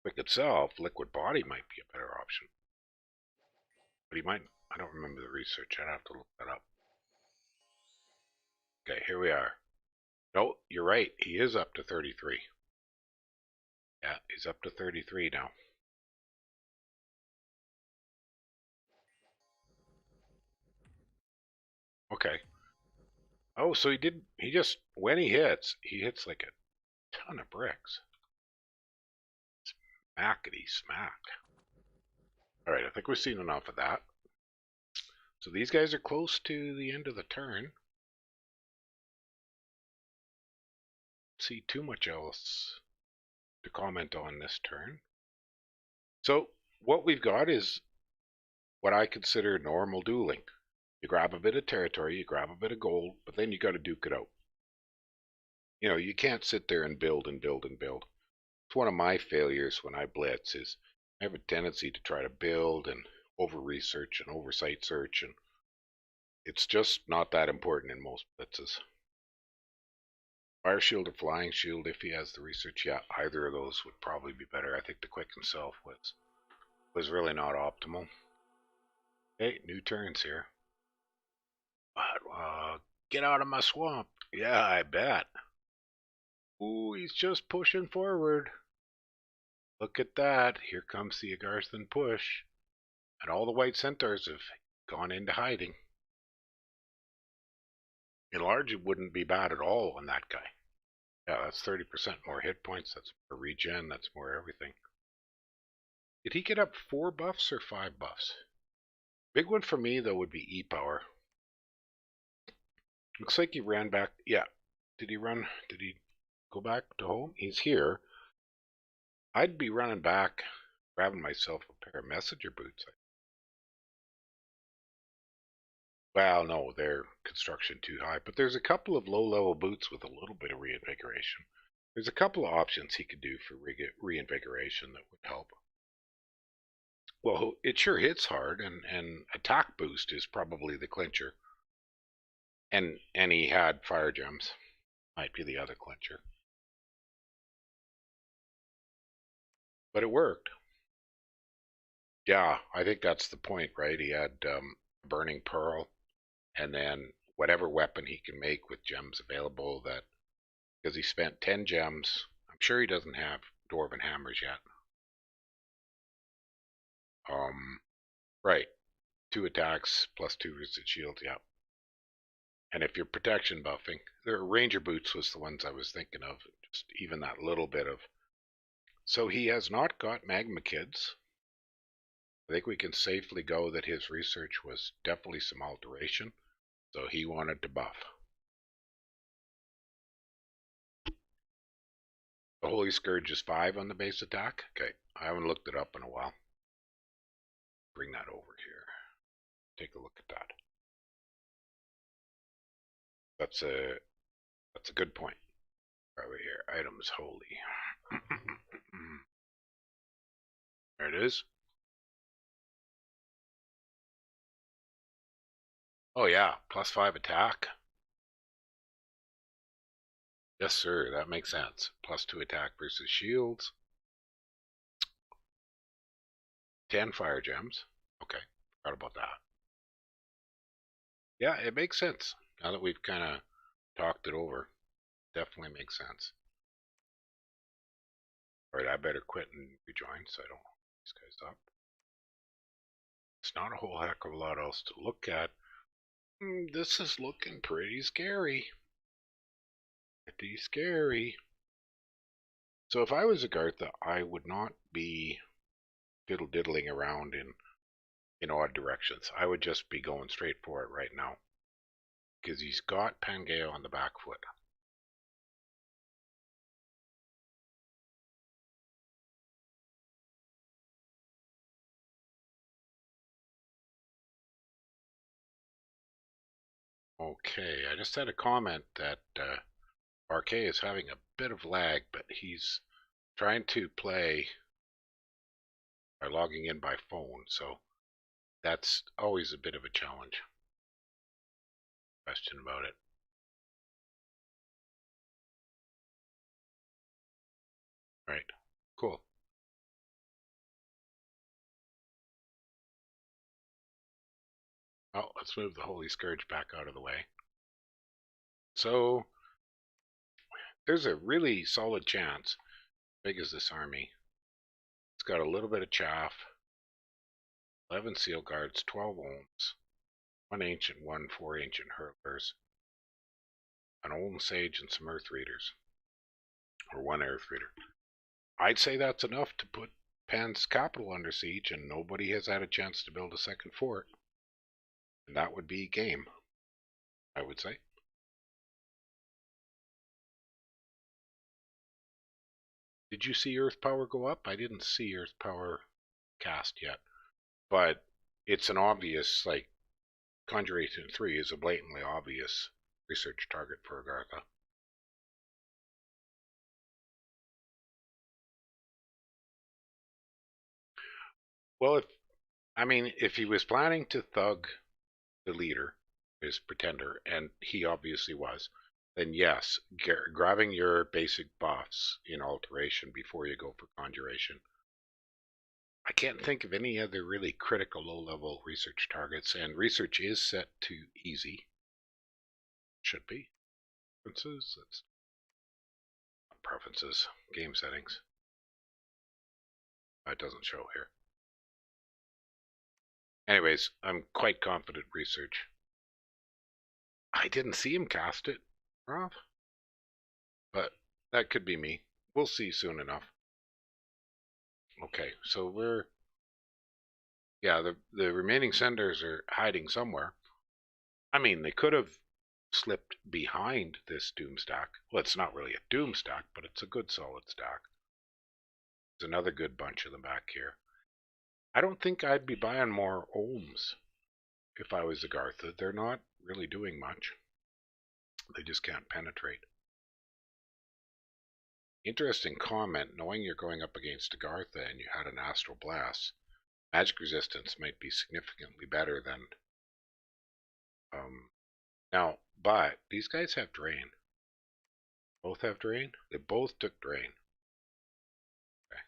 Quick itself, Liquid Body might be a better option. But he might, I don't remember the research. I'd have to look that up. Okay, here we are. No, you're right. He is up to 33. Yeah, he's up to 33 now. Okay. Oh, so he just, when he hits like a ton of bricks. Smackety smack. Alright, I think we've seen enough of that. So these guys are close to the end of the turn. See too much else to comment on this turn. So what we've got is what I consider normal dueling. You grab a bit of territory, you grab a bit of gold, but then you got to duke it out. You know, you can't sit there and build and build and build. It's one of my failures when I blitz is I have a tendency to try to build and over research and oversight search, and it's just not that important in most blitzes. Fire shield or flying shield, if he has the research, yeah, either of those would probably be better. I think the quick himself was really not optimal. Hey, new turns here. But get out of my swamp. Yeah, I bet. Ooh, he's just pushing forward. Look at that. Here comes the Agarthan push. And all the white centaurs have gone into hiding. Enlarge wouldn't be bad at all on that guy. Yeah, that's 30% more hit points. That's more regen. That's more everything. Did he get up 4 buffs or 5 buffs? Big one for me, though, would be E-Power. Looks like he ran back. Yeah. Did he run? Did he go back to home? He's here. I'd be running back, grabbing myself a pair of messenger boots. Well, no, they're construction too high. But there's a couple of low-level boots with a little bit of reinvigoration. There's a couple of options he could do for reinvigoration that would help. Well, it sure hits hard, and attack boost is probably the clincher. And he had fire gems. Might be the other clincher. But it worked. Yeah, I think that's the point, right? He had Burning Pearl, and then whatever weapon he can make with gems available. That because he spent 10 gems. I'm sure he doesn't have Dwarven Hammers yet. Right. 2 attacks plus 2 resistant shields, yeah. And if you're protection buffing, the Ranger Boots was the ones I was thinking of. Just even that little bit of. So he has not got Magma Kids. I think we can safely go that his research was definitely some alteration. So he wanted to buff. The Holy Scourge is 5 on the base attack. Okay, I haven't looked it up in a while. Bring that over here. Take a look at that. That's a good point. Over here, items holy. There it is. Oh yeah, +5 attack. Yes, sir, that makes sense. +2 attack versus shields. 10 fire gems. Okay, forgot about that. Yeah, it makes sense. Now that we've kind of talked it over, definitely makes sense. Alright, I better quit and rejoin so I don't hold these guys up. It's not a whole heck of a lot else to look at. This is looking pretty scary. Pretty scary. So if I was Agartha, I would not be diddling around in odd directions. I would just be going straight for it right now. Because he's got Pangaea on the back foot. Okay, I just had a comment that Barcaii is having a bit of lag, but he's trying to play by logging in by phone, so that's always a bit of a challenge. Question about it. Right, cool. Oh, let's move the Holy Scourge back out of the way. So, there's a really solid chance. Big as this army. It's got a little bit of chaff. 11 seal guards, 12 ohms, 1 ancient, 4 ancient hurlers, an Olden Sage, and some Earth Readers. Or 1 Earth Reader. I'd say that's enough to put Pan's capital under siege, and nobody has had a chance to build a second fort. And that would be game, I would say. Did you see Earth Power go up? I didn't see Earth Power cast yet. But it's an obvious, like, Conjuration 3 is a blatantly obvious research target for Agartha. Well, if he was planning to thug the leader, his pretender, and he obviously was, then yes, grabbing your basic buffs in alteration before you go for conjuration. I can't think of any other really critical low-level research targets, and research is set to easy. Should be. Preferences? That's preferences. Game settings. It doesn't show here. Anyways, I'm quite confident research. I didn't see him cast it, Rob. But That could be me. We'll see soon enough. Okay, so yeah, the remaining senders are hiding somewhere. I mean, they could have slipped behind this doom stack. Well, it's not really a doom stack, but it's a good solid stack. There's another good bunch of them back here. I don't think I'd be buying more ohms if I was Agartha. They're not really doing much. They just can't penetrate. Interesting comment, knowing you're going up against Agartha and you had an Astral Blast, magic resistance might be significantly better than now, but these guys have drain. Both have drain? They both took drain. Okay.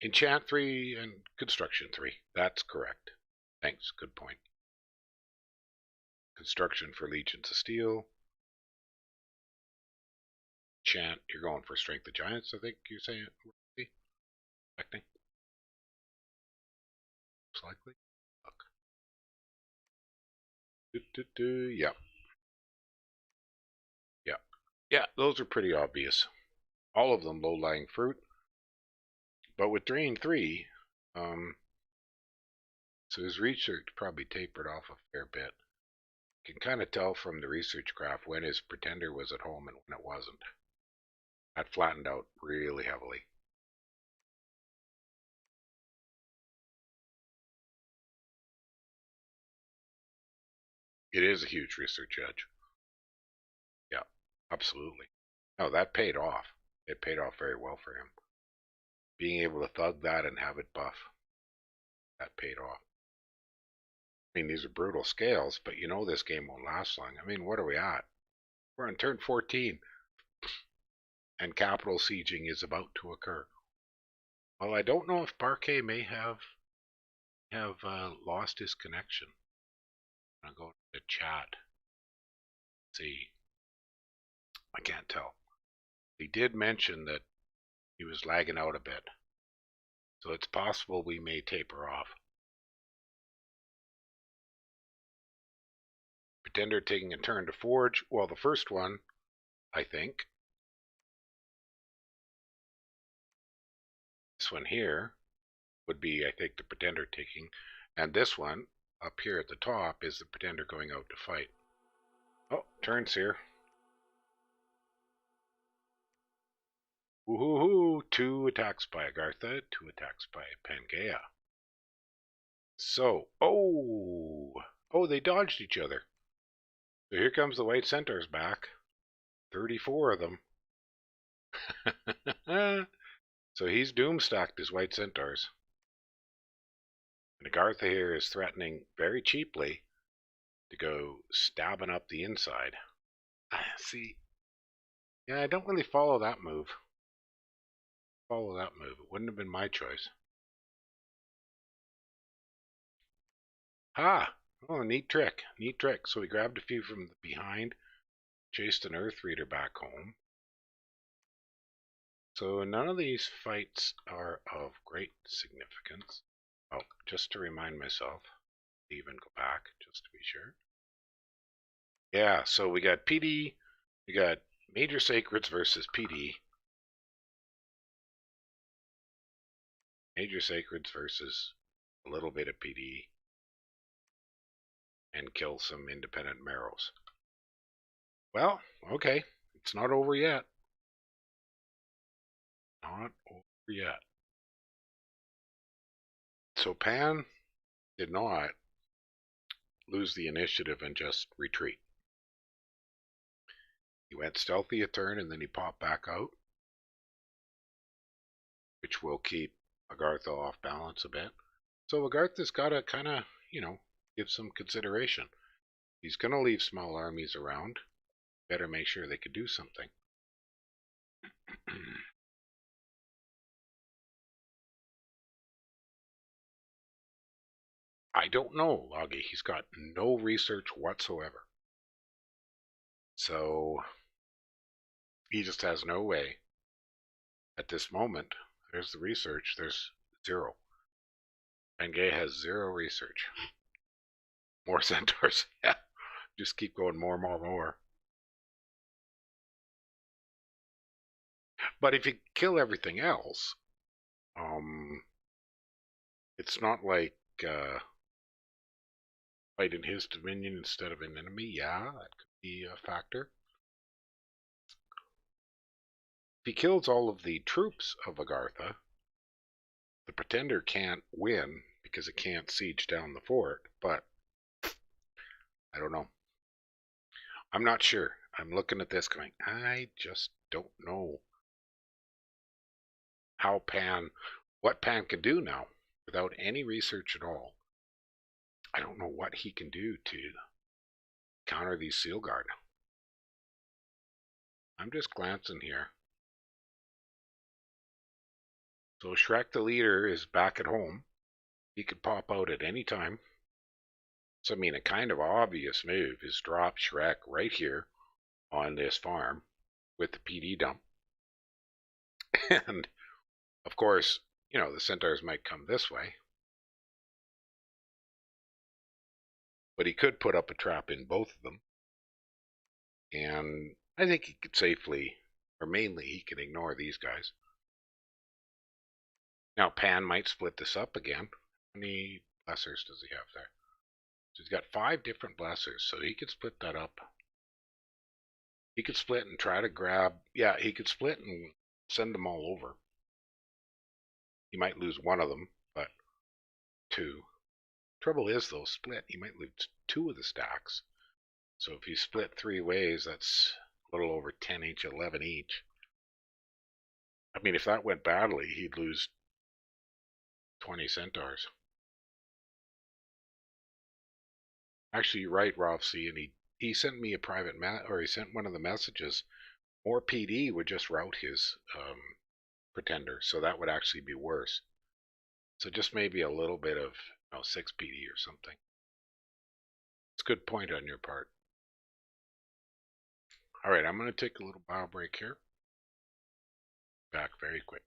Enchant 3 and Construction 3. That's correct. Thanks, good point. Construction for Legions of Steel. Enchant, you're going for Strength of Giants, I think you're saying. Expecting. Most likely. Look. Yep. Yep. Yeah, those are pretty obvious. All of them low-lying fruit. But with Drain 3, so his research probably tapered off a fair bit. You can kind of tell from the research graph when his pretender was at home and when it wasn't. That flattened out really heavily. It is a huge research edge. Yeah, absolutely. No, that paid off. It paid off very well for him. Being able to thug that and have it buff, that paid off. I mean, these are brutal scales, but you know this game won't last long. I mean, what are we at? We're on turn 14, and capital sieging is about to occur. Well, I don't know if Barcaii may have lost his connection. I'm going to go to chat. See, I can't tell. He did mention that he was lagging out a bit, so it's possible we may taper off. Pretender taking a turn to forge. Well, the first one, I think. This one here would be, I think, the Pretender taking. And this one, up here at the top, is the Pretender going out to fight. Oh, turns here. Woohoo! 2 attacks by Agartha, 2 attacks by Pangaea. So, oh, they dodged each other. So here comes the White Centaurs back. 34 of them. So he's doomstacked his White Centaurs. And Agartha here is threatening very cheaply to go stabbing up the inside. See, yeah, I don't really follow that move. It wouldn't have been my choice. Ah, oh, neat trick. So he grabbed a few from behind, chased an Earth Reader back home. So none of these fights are of great significance. Oh, just to remind myself, even go back just to be sure. Yeah, so we got PD, we got Major Sacreds versus PD. Major Sacreds versus a little bit of PD. And kill some independent marrows. Well, okay, it's not over yet. Not over yet. So Pan did not lose the initiative and just retreat. He went stealthy a turn and then he popped back out, which will keep Agartha off balance a bit. So Agartha's got to kind of, give some consideration. He's going to leave small armies around. Better make sure they could do something. I don't know, Loggy. He's got no research whatsoever. So he just has no way. At this moment, there's the research. There's 0. Pangaea has 0 research. More centaurs. Yeah. Just keep going more. But if you kill everything else, um, it's not like fight in his dominion instead of an enemy. Yeah, that could be a factor. If he kills all of the troops of Agartha, the pretender can't win because it can't siege down the fort, but I don't know. I'm not sure. I'm looking at this going, I just don't know how what Pan can do now without any research at all. I don't know what he can do to counter these Seal Guard. I'm just glancing here. So Shrek the leader is back at home. He could pop out at any time. So I mean, a kind of obvious move is drop Shrek right here on this farm with the PD dump. And of course, the centaurs might come this way. But he could put up a trap in both of them. And I think he could safely, or mainly, he can ignore these guys. Now, Pan might split this up again. How many blessers does he have there? So he's got 5 different blessers, so he could split that up. He could split and try to grab. Yeah, he could split and send them all over. He might lose one of them, but 2. Trouble is, though, split, he might lose 2 of the stacks. So if you split 3 ways, that's a little over 10 each, 11 each. I mean, if that went badly, he'd lose 20 centaurs. Actually, you're right, Ralph C. And he sent me a private or he sent one of the messages. More PD would just rout his pretender, so that would actually be worse. So just maybe a little bit of 6 PD or something. It's a good point on your part. All right, I'm going to take a little bio break here. Back very quick.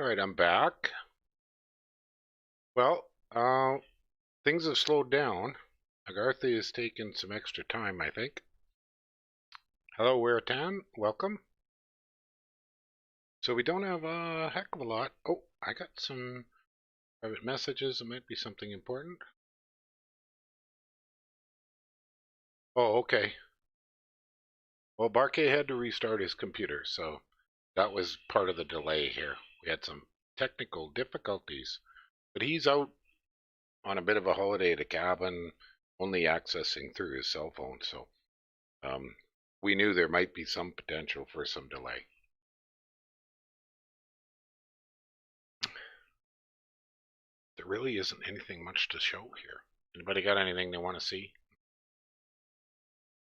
Alright, I'm back. Well, things have slowed down. Agartha has taken some extra time, I think. Hello, Weratan. Welcome. So we don't have a heck of a lot. Oh, I got some private messages. It might be something important. Oh, okay. Well, Barcaii had to restart his computer, so that was part of the delay here. We had some technical difficulties, but he's out on a bit of a holiday at a cabin, only accessing through his cell phone, so um, we knew there might be some potential for some delay. There really isn't anything much to show here. Anybody got anything they want to see?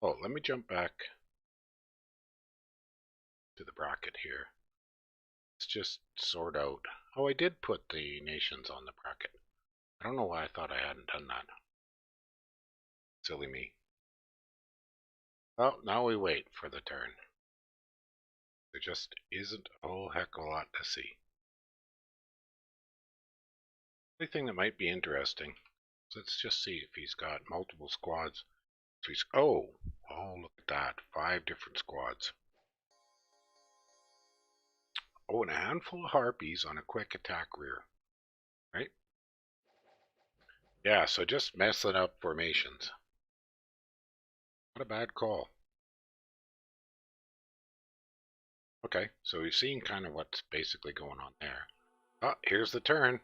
Oh, let me jump back to the bracket here. Let's just sort out. Oh, I did put the nations on the bracket. I don't know why I thought I hadn't done that. Silly me. Well, now we wait for the turn. There just isn't a whole heck of a lot to see. The only thing that might be interesting, let's just see if he's got multiple squads. So he's, oh, look at that. 5 different squads. Oh, and a handful of harpies on a quick attack rear. Right? Yeah, so just messing up formations. What a bad call. Okay, so we've seen kind of what's basically going on there. Oh, here's the turn.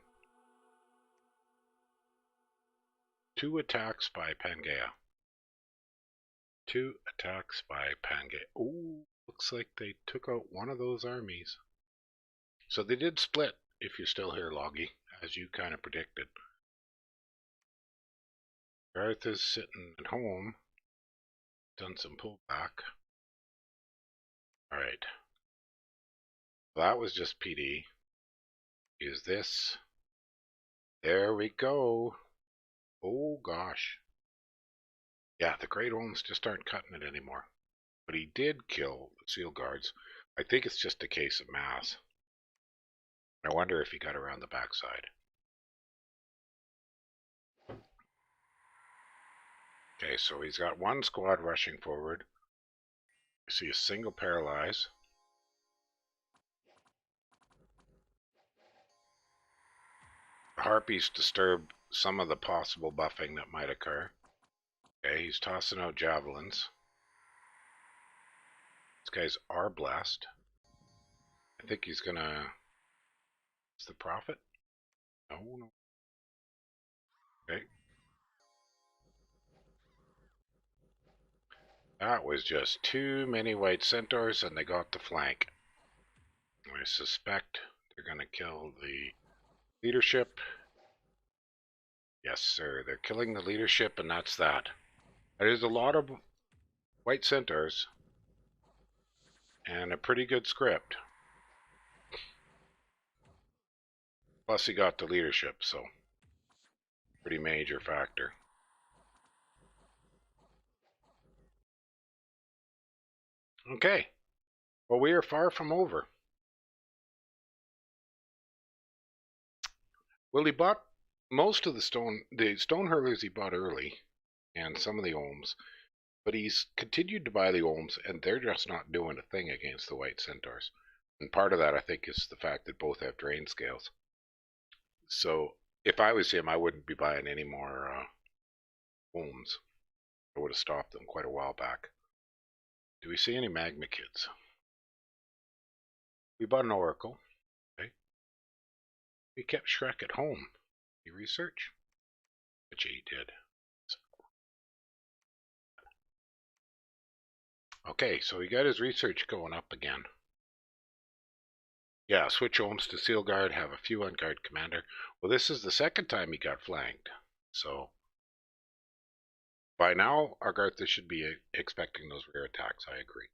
2 attacks by Pangaea. 2 attacks by Pangaea. Ooh, looks like they took out one of those armies. So they did split, if you're still here, Loggy, as you kind of predicted. Agartha's sitting at home. Done some pullback. Alright. That was just PD. Is this? There we go. Oh gosh. Yeah, the Great Olms just aren't cutting it anymore. But he did kill the Seal Guards. I think it's just a case of mass. I wonder if he got around the backside. Okay, so he's got 1 squad rushing forward. I see a single paralyze. The Harpies disturb some of the possible buffing that might occur. Okay, he's tossing out javelins. These guys are blessed. I think he's gonna... Is the prophet? No. Okay. That was just too many white centaurs and they got the flank. I suspect they're gonna kill the leadership. Yes, sir. They're killing the leadership, and that's that. There's a lot of white centaurs and a pretty good script. Plus, he got the leadership, so pretty major factor. Okay. Well, we are far from over. Well, he bought most of the stone hurlers he bought early, and some of the Olms, but he's continued to buy the Olms, and they're just not doing a thing against the white centaurs. And part of that, I think, is the fact that both have drain scales. So if I was him, I wouldn't be buying any more Olms. I would have stopped them quite a while back. Do we see any magma kids? We bought an oracle. Okay. We kept Shrek at home. You research? Which he did. Okay, so he got his research going up again. Yeah, switch Ohms to Seal Guard, have a few on Guard Commander. Well, this is the second time he got flanked. So by now, Agartha should be expecting those rear attacks, I agree.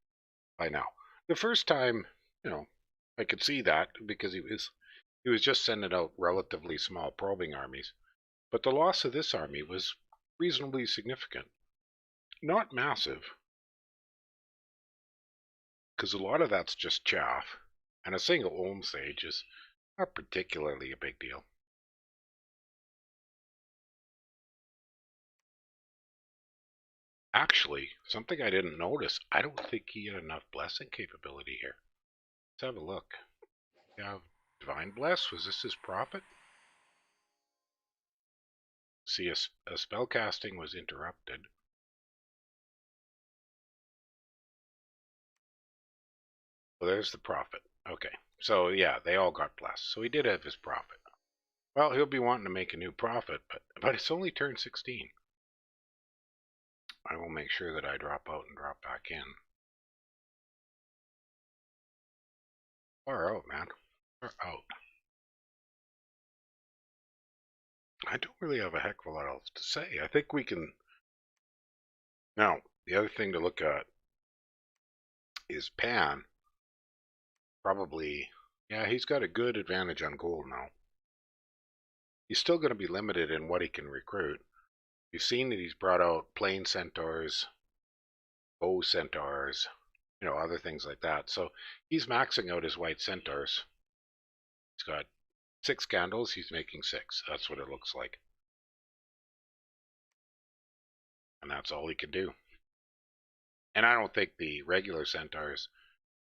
By now. The first time, I could see that because he was just sending out relatively small probing armies. But the loss of this army was reasonably significant. Not massive, because a lot of that's just chaff, and a single Olm Sage is Not particularly a big deal. Actually, something I didn't notice, I don't think he had enough blessing capability here. Let's have a look. Yeah, Divine Bless, was this his prophet? See, a spell casting was interrupted. Well, there's the prophet. Okay, so yeah, they all got blessed. So he did have his prophet. Well, he'll be wanting to make a new prophet, but it's only turn 16. I will make sure that I drop out and drop back in. Far out, man. Far out. I don't really have a heck of a lot else to say. I think we can. Now, the other thing to look at is Pan. Probably, yeah, he's got a good advantage on gold now. He's still going to be limited in what he can recruit. You've seen that he's brought out plain centaurs, bow centaurs, other things like that. So he's maxing out his white centaurs. He's got 6 candles, he's making 6. That's what it looks like. And that's all he can do. And I don't think the regular centaurs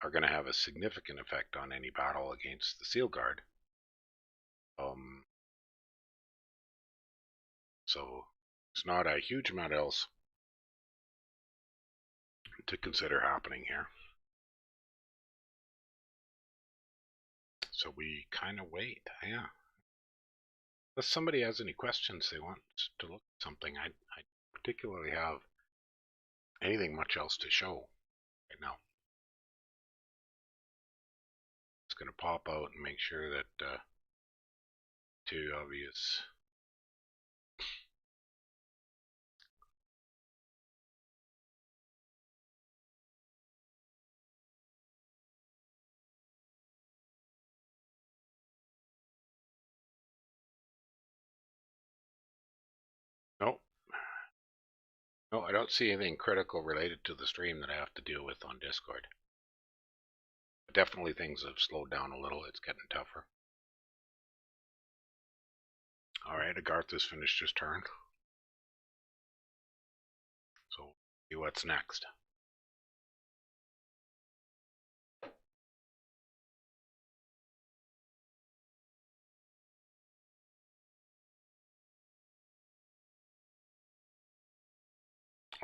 are going to have a significant effect on any battle against the Seal Guard. So there's not a huge amount else to consider happening here. So we kind of wait, yeah. Unless somebody has any questions they want to look at something, I particularly have anything much else to show right now. It's going to pop out and make sure that too obvious. Nope. No, I don't see anything critical related to the stream that I have to deal with on Discord. But definitely things have slowed down a little. It's getting tougher. Alright, Agartha's finished his turn. So, see what's next.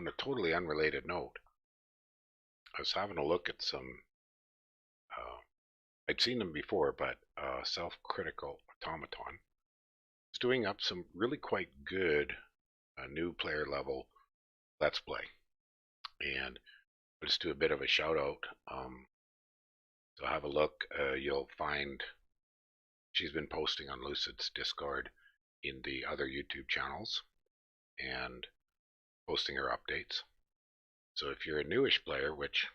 On a totally unrelated note, I was having a look at some, I'd seen them before, but self-critical automaton is doing up some really quite good new player level Let's Play. And I'll just do a bit of a shout out. So have a look. You'll find she's been posting on Lucid's Discord in the other YouTube channels and posting her updates. So if you're a newish player, which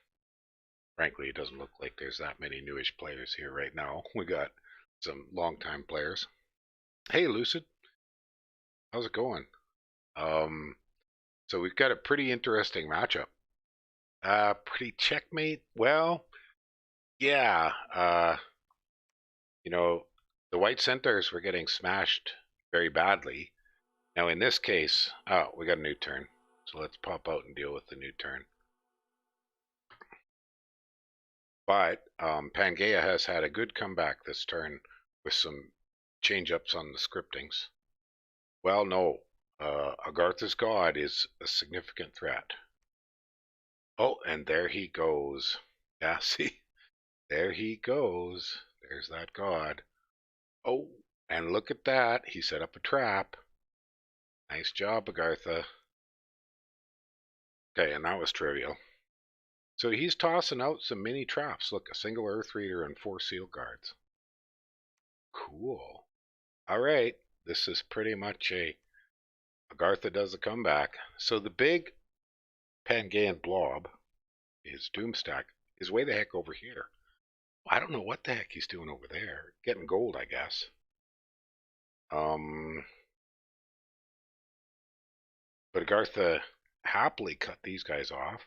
frankly it doesn't look like there's that many newish players here right now, we got some longtime players. Hey Lucid, how's it going? So we've got a pretty interesting matchup. Pretty checkmate. Well, yeah. The white centers were getting smashed very badly. Now in this case, we got a new turn. So let's pop out and deal with the new turn. But Pangaea has had a good comeback this turn with some change-ups on the scriptings. Well, no. Agartha's god is a significant threat. Oh, and there he goes. Yeah, see? There he goes. There's that god. Oh, and look at that. He set up a trap. Nice job, Agartha. Okay, and that was trivial. So he's tossing out some mini traps. Look, a single Earth Reader and 4 Seal Guards. Cool. Alright, this is pretty much a Agartha does a comeback. So the big Pangaean blob, his Doomstack, is way the heck over here. I don't know what the heck he's doing over there. Getting gold, I guess. But Agartha happily cut these guys off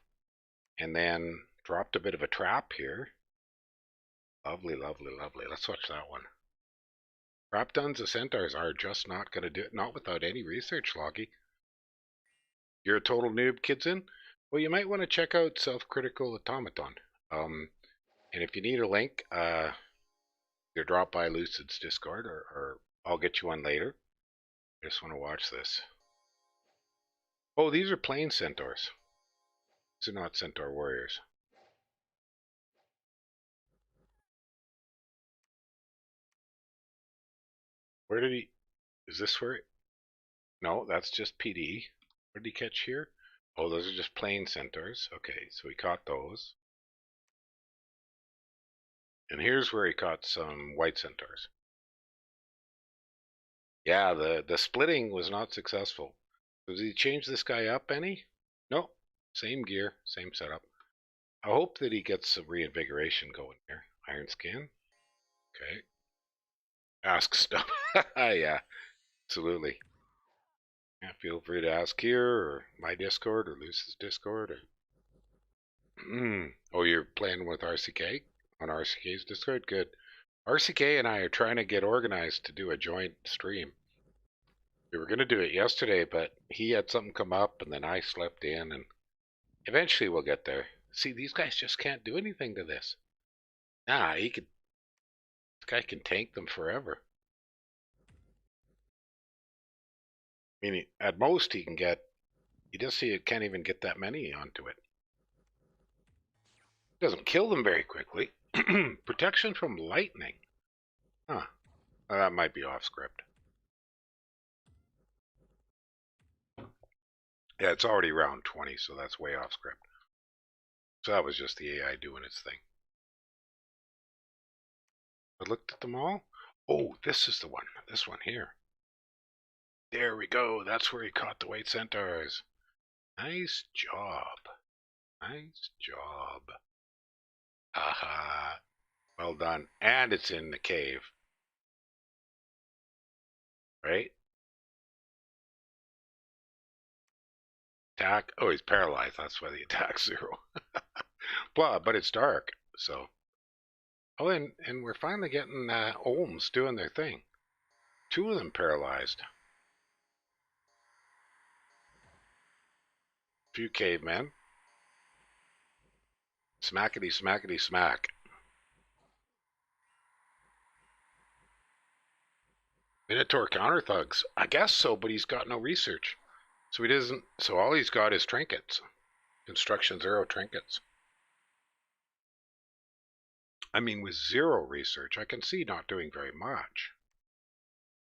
and then dropped a bit of a trap here. Lovely, lovely, lovely. Let's watch that one. Crap tons of centaurs are just not going to do it, not without any research, Loggy. You're a total noob, Kidson? Well, you might want to check out Self-Critical Automaton. And if you need a link, either drop by Lucid's Discord or I'll get you one later. I just want to watch this. Oh, these are plain centaurs. These are not centaur warriors. Where did he... Is this where... No, that's just PD. What did he catch here? Oh, those are just plain centaurs. Okay, so he caught those. And here's where he caught some white centaurs. Yeah, the splitting was not successful. Did he change this guy up any? No, same gear, same setup. I hope that he gets some reinvigoration going here. Iron skin. Okay. Ask stuff. Yeah, absolutely. Yeah, feel free to ask here or my Discord or Luce's Discord. Or... Oh, you're playing with RCK on RCK's Discord? Good. RCK and I are trying to get organized to do a joint stream. We were going to do it yesterday, but he had something come up and then I slept in, and eventually we'll get there. See, these guys just can't do anything to this. Nah, he could. This guy can tank them forever. I mean, at most he can get. You just see, it can't even get that many onto it. Doesn't kill them very quickly. Protection from lightning. Huh. Well, that might be off script. Yeah, it's already round 20, so that's way off script. So that was just the AI doing its thing. I looked at them all. Oh, this is the one. This one here. There we go. That's where he caught the white centaurs. Nice job. Nice job. Aha. Well done. And it's in the cave. Right? Attack. Oh, he's paralyzed. That's why the attack's 0. Blah, but it's dark, so. Oh, and we're finally getting Olms doing their thing. 2 of them paralyzed. Few cavemen. Smackety, smackety, smack. Minotaur counter thugs. I guess so, but he's got no research. So he doesn't. So all he's got is trinkets. Construction 0 trinkets. I mean, with 0 research, I can see not doing very much.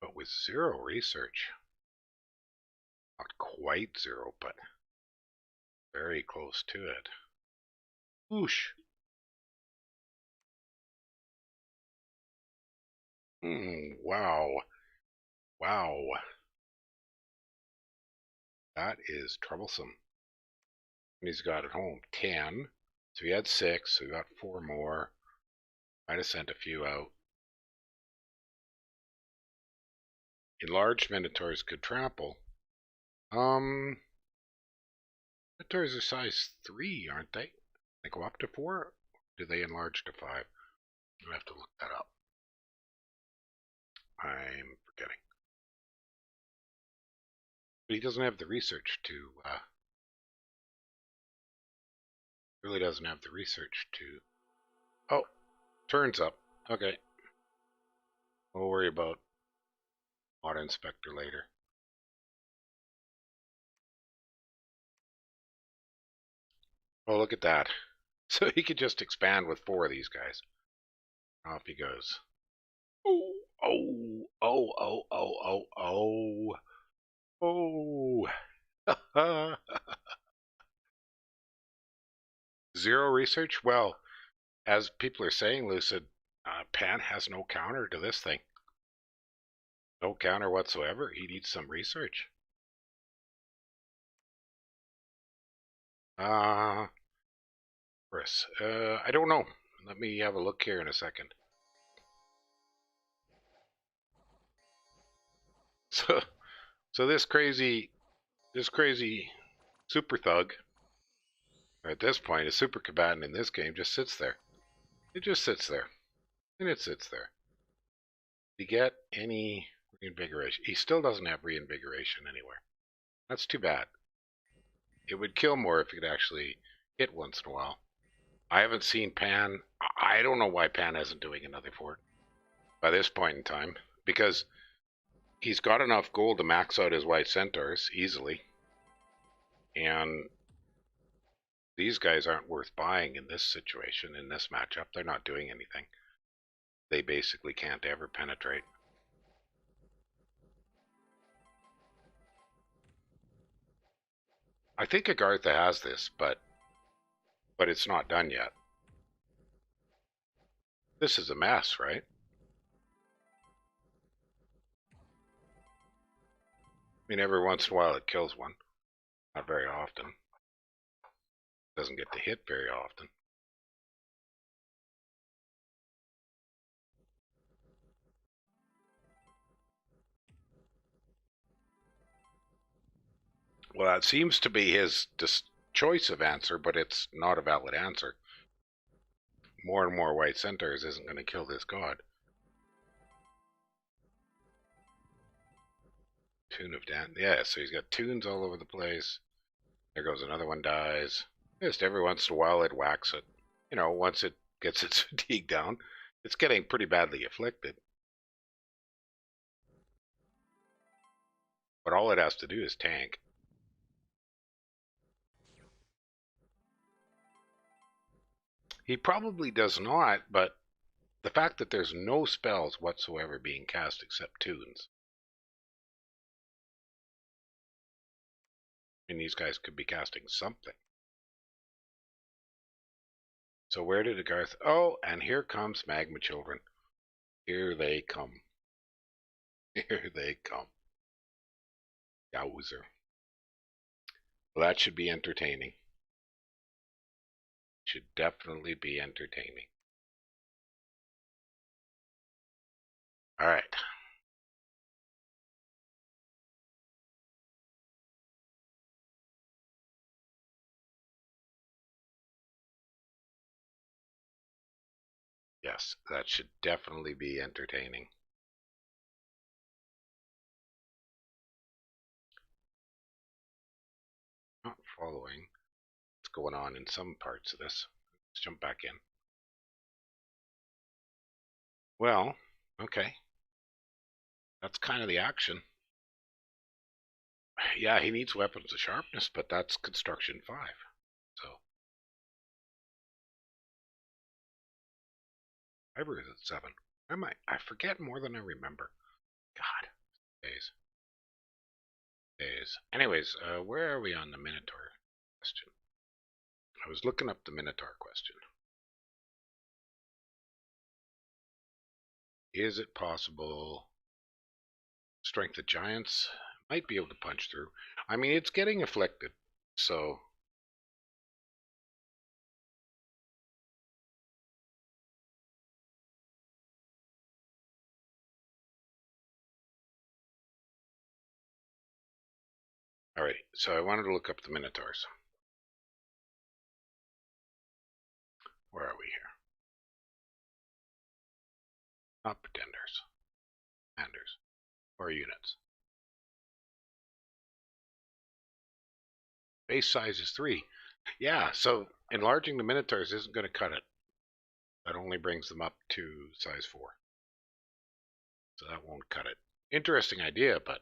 But with 0 research, not quite 0, but very close to it. Whoosh. Wow. Wow. That is troublesome. And he's got at home 10. So he had 6, so we got 4 more. Might have sent a few out. Enlarged minotaurs could trample. Minotaurs are size 3, aren't they? They go up to 4? Do they enlarge to 5? I have to look that up. I'm forgetting. But he doesn't have the research to, really doesn't have the research to... Oh, turns up. Okay. We'll worry about Auto Inspector later. Oh, look at that. So he could just expand with 4 of these guys. Off he goes. Oh, oh, oh, oh, oh, oh, oh, oh. 0 research? Well, as people are saying, Lucid, Pan has no counter to this thing. No counter whatsoever. He needs some research. Chris, I don't know. Let me have a look here in a second. So this crazy super thug, at this point, a super combatant in this game, just sits there. It just sits there, and it sits there. Did he get any reinvigoration? He still doesn't have reinvigoration anywhere. That's too bad. It would kill more if he could actually hit once in a while. I haven't seen Pan. I don't know why Pan isn't doing another fort by this point in time, because he's got enough gold to max out his white centaurs easily, and these guys aren't worth buying in this situation, in this matchup. They're not doing anything. They basically can't ever penetrate. I think Agartha has this, but it's not done yet. This is a mess, right? I mean, every once in a while it kills one. Not very often. Doesn't get to hit very often. Well, that seems to be his choice of answer, but it's not a valid answer. More and more white centaurs isn't going to kill this god. Tune of Dan. Yeah, so he's got tunes all over the place. There goes another one, dies. Just every once in a while it whacks it. You know, once it gets its fatigue down, it's getting pretty badly afflicted. But all it has to do is tank. He probably does not, but the fact that there's no spells whatsoever being cast except tunes. I mean, these guys could be casting something. So where did Agartha? Oh, and here comes Magma Children. Here they come. Here they come. Yowzer. Well, that should be entertaining. Should definitely be entertaining. All right. Yes, that should definitely be entertaining. Not following what's going on in some parts of this. Let's jump back in. Well, okay. That's kind of the action. Yeah, he needs weapons of sharpness, but that's construction 5. So I was at 7. I forget more than I remember. God, days. Anyways, where are we on the Minotaur question? I was looking up the Minotaur question. Is it possible strength of giants might be able to punch through? I mean, it's getting afflicted, so alright. So I wanted to look up the Minotaurs. Where are we here? Not pretenders. Commanders. Or units. Base size is 3. Yeah, so enlarging the Minotaurs isn't going to cut it. That only brings them up to size 4. So that won't cut it. Interesting idea, but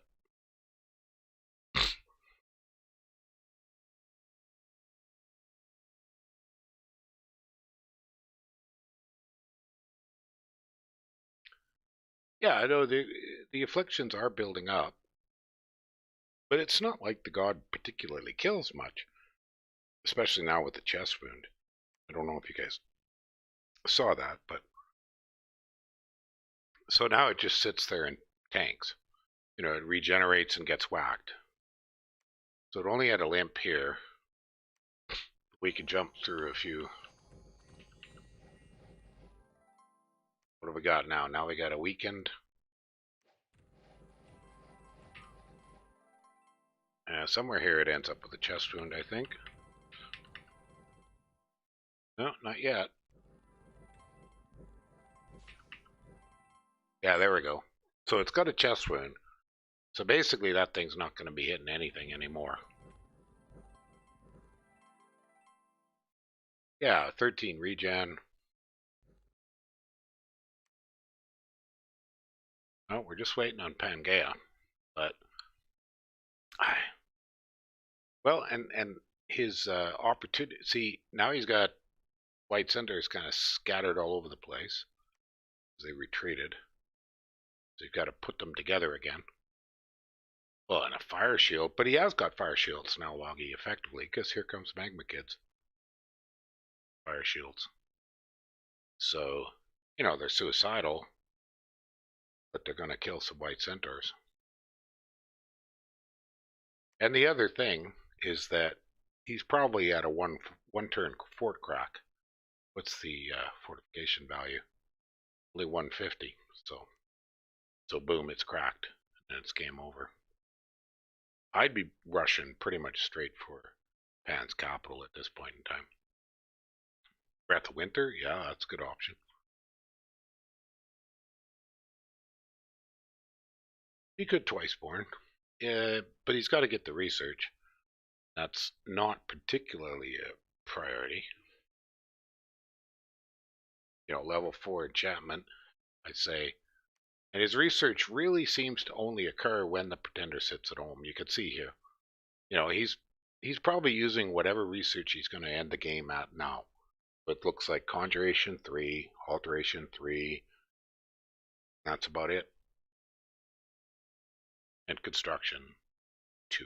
yeah, I know the afflictions are building up, but it's not like the god particularly kills much, especially now with the chest wound. I don't know if you guys saw that, but so now it just sits there and tanks. You know, it regenerates and gets whacked. So it only had a limp here. We can jump through a few. What have we got now? Now we got a weakened. Somewhere here it ends up with a chest wound, I think. No, not yet. Yeah, there we go. So it's got a chest wound. So basically that thing's not going to be hitting anything anymore. Yeah, 13 regen. Oh, we're just waiting on Pangaea. But well, and his opportunity. See, now he's got white centers kind of scattered all over the place as they retreated. So you've got to put them together again. Well, and a fire shield, but he has got fire shields now, Loggy, effectively, because here comes Magma Kids. Fire shields. So, they're suicidal, but they're going to kill some white centaurs. And the other thing is that he's probably at a one turn fort crack. What's the fortification value? Only 150. So boom, it's cracked, and it's game over. I'd be rushing pretty much straight for Pan's capital at this point in time. Breath of Winter, yeah, that's a good option. He could Twiceborn, but he's got to get the research. That's not particularly a priority. Level 4 enchantment, I'd say. And his research really seems to only occur when the pretender sits at home. You can see here. He's probably using whatever research he's going to end the game at now. It looks like Conjuration 3, Alteration 3. That's about it. And Construction 2.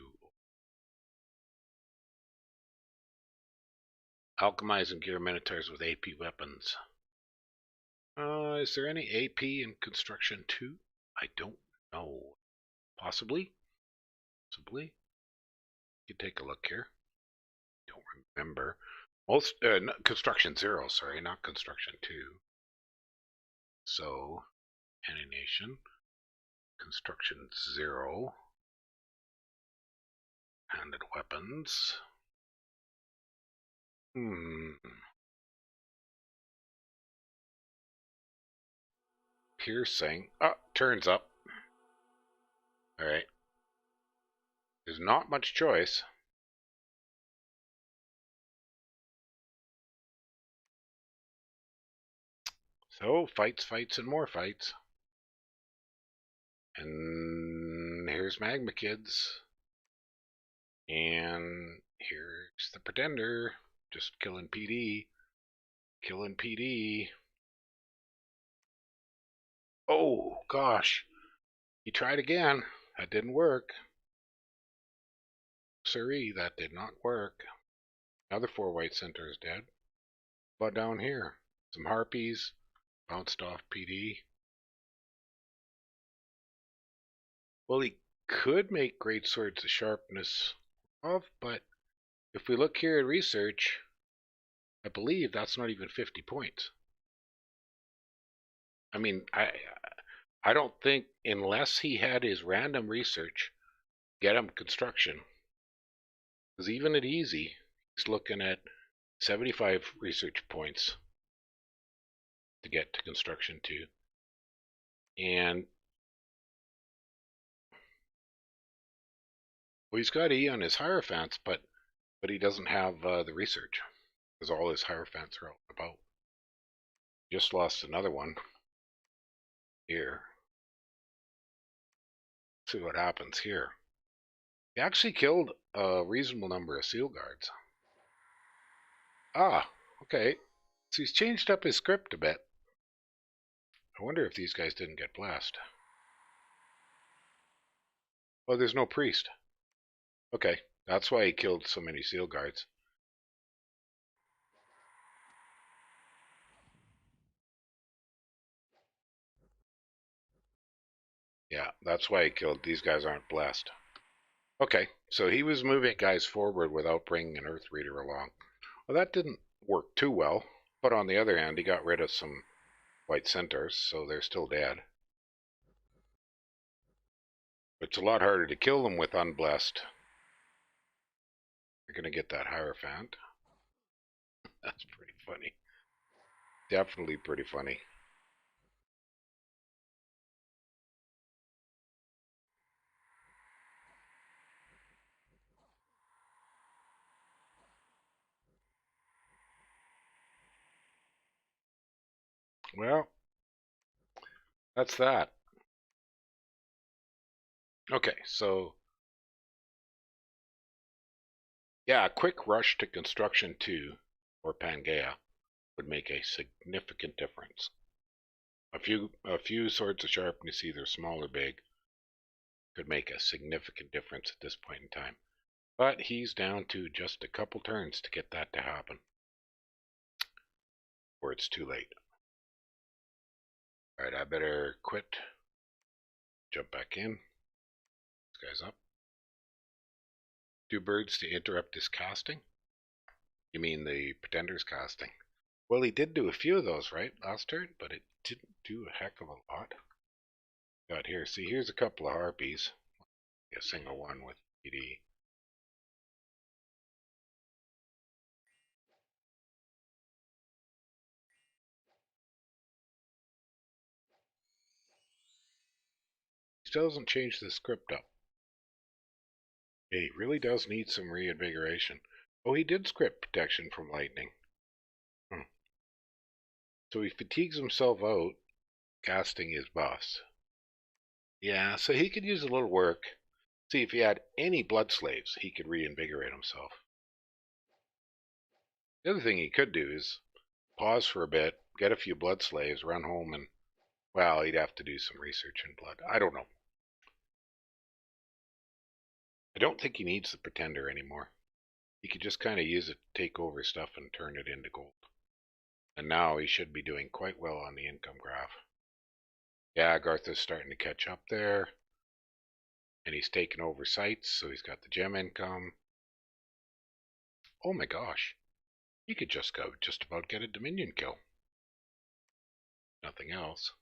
Alchemize and gear Minotaurs with AP weapons. Is there any AP in Construction 2? I don't know. Possibly? Possibly? You take a look here. Don't remember. Most Construction 0, sorry, not Construction 2. So, animation. Construction 0. Handed weapons. Piercing. Oh, turns up. Alright. There's not much choice. So, fights, and more fights. And here's Magma Kids. And here's the Pretender. Just killing PD. Killing PD. Oh, gosh. He tried again. That didn't work. Sorry, that did not work. Another 4 white center is dead. But down here, some harpies. Bounced off PD. Well, he could make great swords of sharpness of, but if we look here at research, I believe that's not even 50 points. I mean, I don't think, unless he had his random research, get him construction. Because even at easy, he's looking at 75 research points to get to construction 2. And well, he's got E on his Hierophants, but he doesn't have the research, because all his Hierophants are out and about. Just lost another one here. See what happens here. He actually killed a reasonable number of seal guards. Ah, okay. So he's changed up his script a bit. I wonder if these guys didn't get blessed. Oh, there's no priest. Okay, that's why he killed so many seal guards. Yeah, that's why he killed. These guys aren't blessed. Okay, so he was moving guys forward without bringing an Earth Reader along. Well, that didn't work too well, but on the other hand, he got rid of some white centaurs, so they're still dead. It's a lot harder to kill them with unblessed. You're going to get that Hierophant. That's pretty funny. Definitely pretty funny. Well, that's that. Okay, so yeah, a quick rush to construction 2 or Pangaea would make a significant difference. A few swords of sharpness, either small or big, could make a significant difference at this point in time. But he's down to just a couple turns to get that to happen, or it's too late. Alright, I better quit, jump back in. This guy's up. 2 birds to interrupt his casting? You mean the Pretender's casting? Well, he did do a few of those, right, last turn, but it didn't do a heck of a lot. Got here. See, here's a couple of harpies. A single one with PD. Still doesn't change the script up. Yeah, he really does need some reinvigoration. Oh, he did script protection from lightning. Hmm. So he fatigues himself out casting his boss. Yeah, so he could use a little work. See, if he had any blood slaves, he could reinvigorate himself. The other thing he could do is pause for a bit, get a few blood slaves, run home, and, well, he'd have to do some research in blood. I don't know. I don't think he needs the Pretender anymore. He could just kind of use it to take over stuff and turn it into gold. And now he should be doing quite well on the income graph. Yeah, Agartha's starting to catch up there. And he's taken over sites, so he's got the gem income. Oh my gosh. He could just about get a Dominion kill. Nothing else.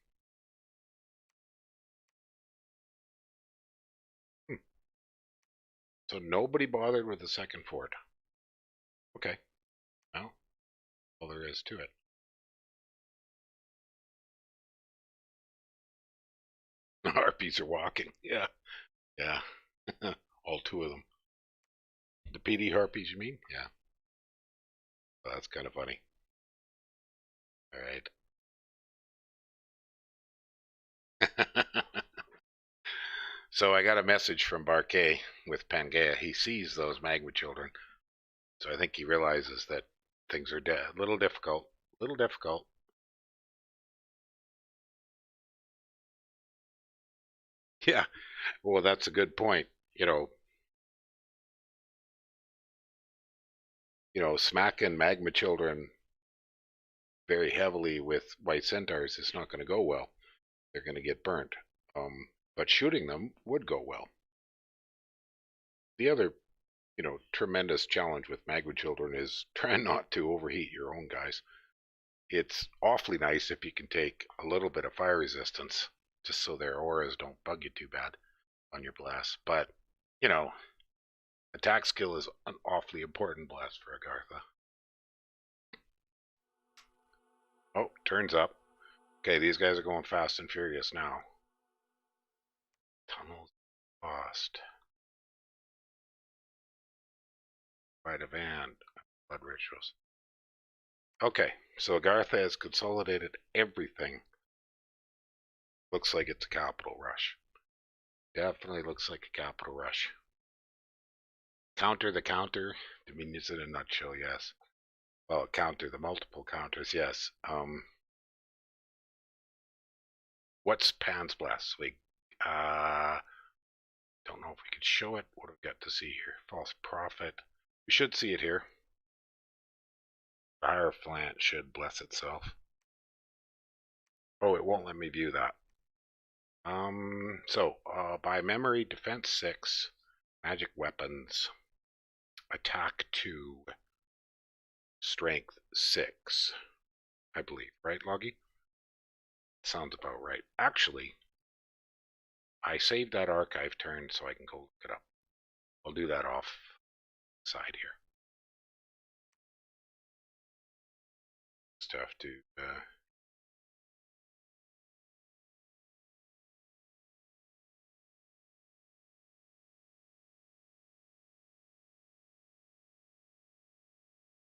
Hmm. So nobody bothered with the second fort. Okay. Well, all there is to it. Harpies are walking. Yeah. Yeah. All 2 of them. The PD harpies, you mean? Yeah. Well, that's kind of funny. All right. So I got a message from Barcaii with Pangaea. He sees those magma children. So I think he realizes that things are a little difficult. A little difficult. Yeah. Well, that's a good point. Smacking magma children very heavily with white centaurs is not going to go well. They're going to get burnt. But shooting them would go well. The other, tremendous challenge with magma children is trying not to overheat your own guys. It's awfully nice if you can take a little bit of fire resistance just so their auras don't bug you too bad on your blast. But, you know, attack skill is an awfully important blast for Agartha. Oh, turns up. Okay, these guys are going fast and furious now. Tunnels lost. Right of hand. Blood rituals. Okay, so Agartha has consolidated everything. Looks like it's a capital rush. Definitely looks like a capital rush. Counter the counter. Dominions in a nutshell, yes. Well, counter the multiple counters, yes. What's Pan's Blast? Don't know if we could show it. What do we got to see here? False Prophet. We should see it here. Fireflant should bless itself. Oh, it won't let me view that. By memory, defense 6, magic weapons, attack 2, strength 6, I believe. Right, Loggy? Sounds about right. Actually, I saved that archive turn so I can go look it up. I'll do that off side here. Just have to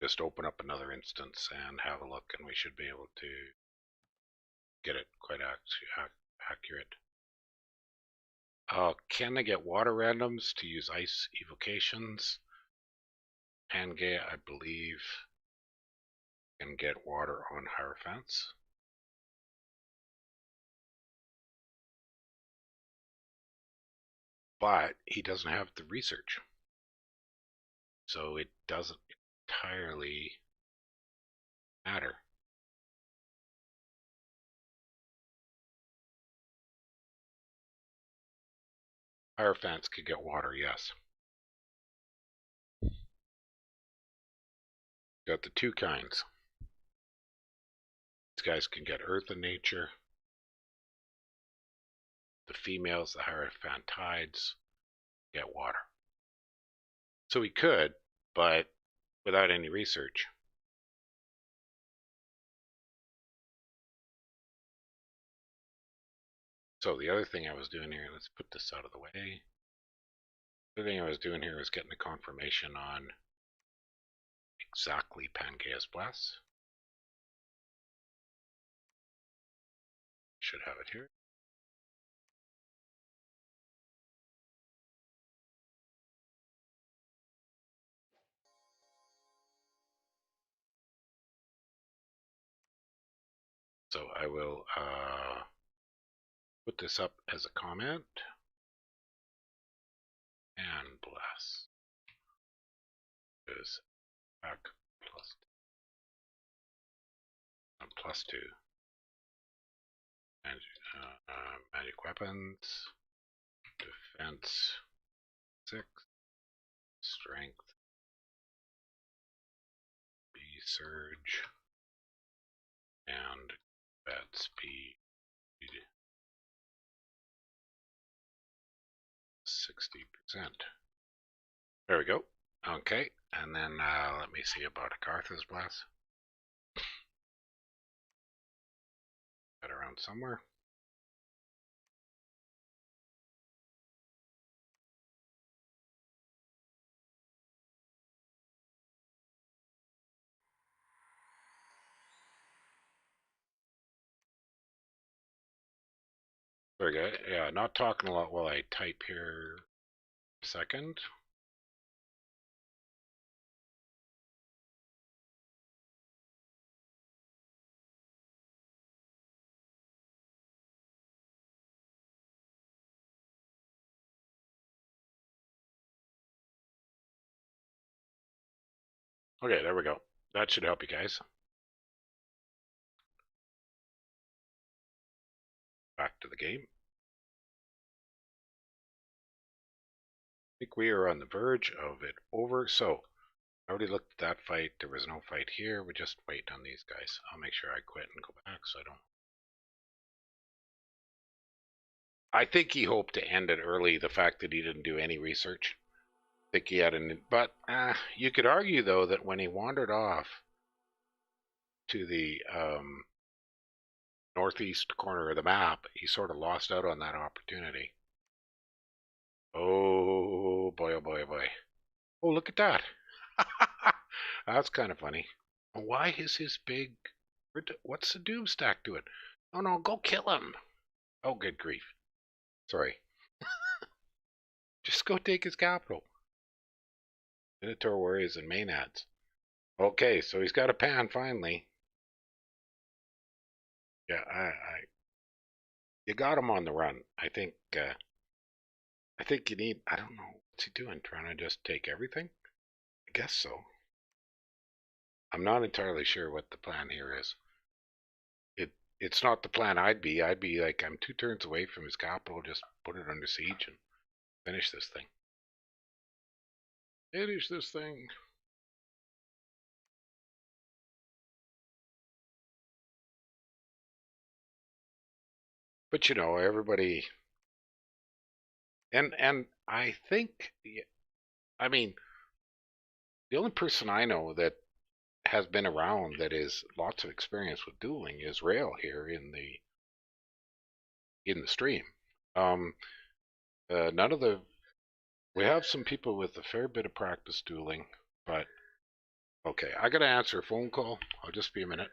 just open up another instance and have a look, and we should be able to get it quite accurate. Can they get water randoms to use ice evocations? Pangaea, I believe, can get water on Hierophants. But he doesn't have the research. So it doesn't entirely matter. Hierophants could get water, yes. Got the two kinds. These guys can get earth and nature. The females, the Hierophantides, get water. So he could, but without any research. So the other thing I was doing here, let's put this out of the way. The other thing I was doing here was getting a confirmation on exactly Pangaea's Bless. Should have it here. So I will put this up as a comment. And Bless is back plus 2. Magic weapons, defense 6, strength, B surge, and bat speed 60%. There we go. Okay, and then let me see about Agartha's Blast. Got around somewhere. Very good. Yeah, not talking a lot while I type here. Second. Okay, there we go. That should help you guys. Back to the game. I think we are on the verge of it over. So I already looked at that fight. There was no fight here. We just wait on these guys. I'll make sure I quit and go back so I don't. I think he hoped to end it early. The fact that he didn't do any research. I think he had but you could argue though that when he wandered off to the northeast corner of the map, he sort of lost out on that opportunity. Oh boy, oh boy, oh boy. Oh, look at that. That's kind of funny. Why is his big... What's the doom stack to it? Oh no, go kill him. Oh, good grief. Sorry. Just go take his capital. Minotaur Warriors and Maenads. Okay, so he's got a pan finally. Yeah, you got him on the run. I think you need, I don't know, what's he doing? Trying to just take everything? I guess so. I'm not entirely sure what the plan here is. It's not the plan I'd be like, I'm 2 turns away from his capital, just put it under siege and finish this thing. Finish this thing. But you know, everybody, and I think, I mean, the only person I know that has been around that is lots of experience with dueling is Rail here in the stream. None of the we have some people with a fair bit of practice dueling, but okay, I gotta answer a phone call. I'll just be a minute.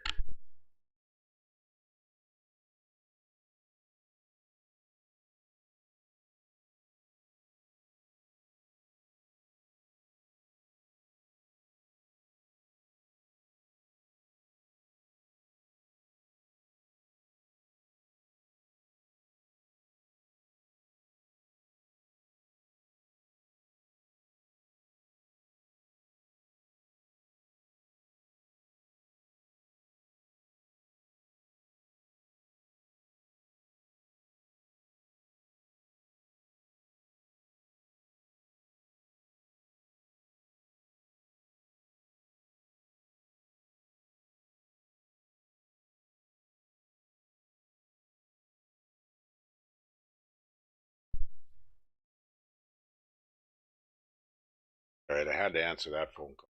All right, I had to answer that phone call.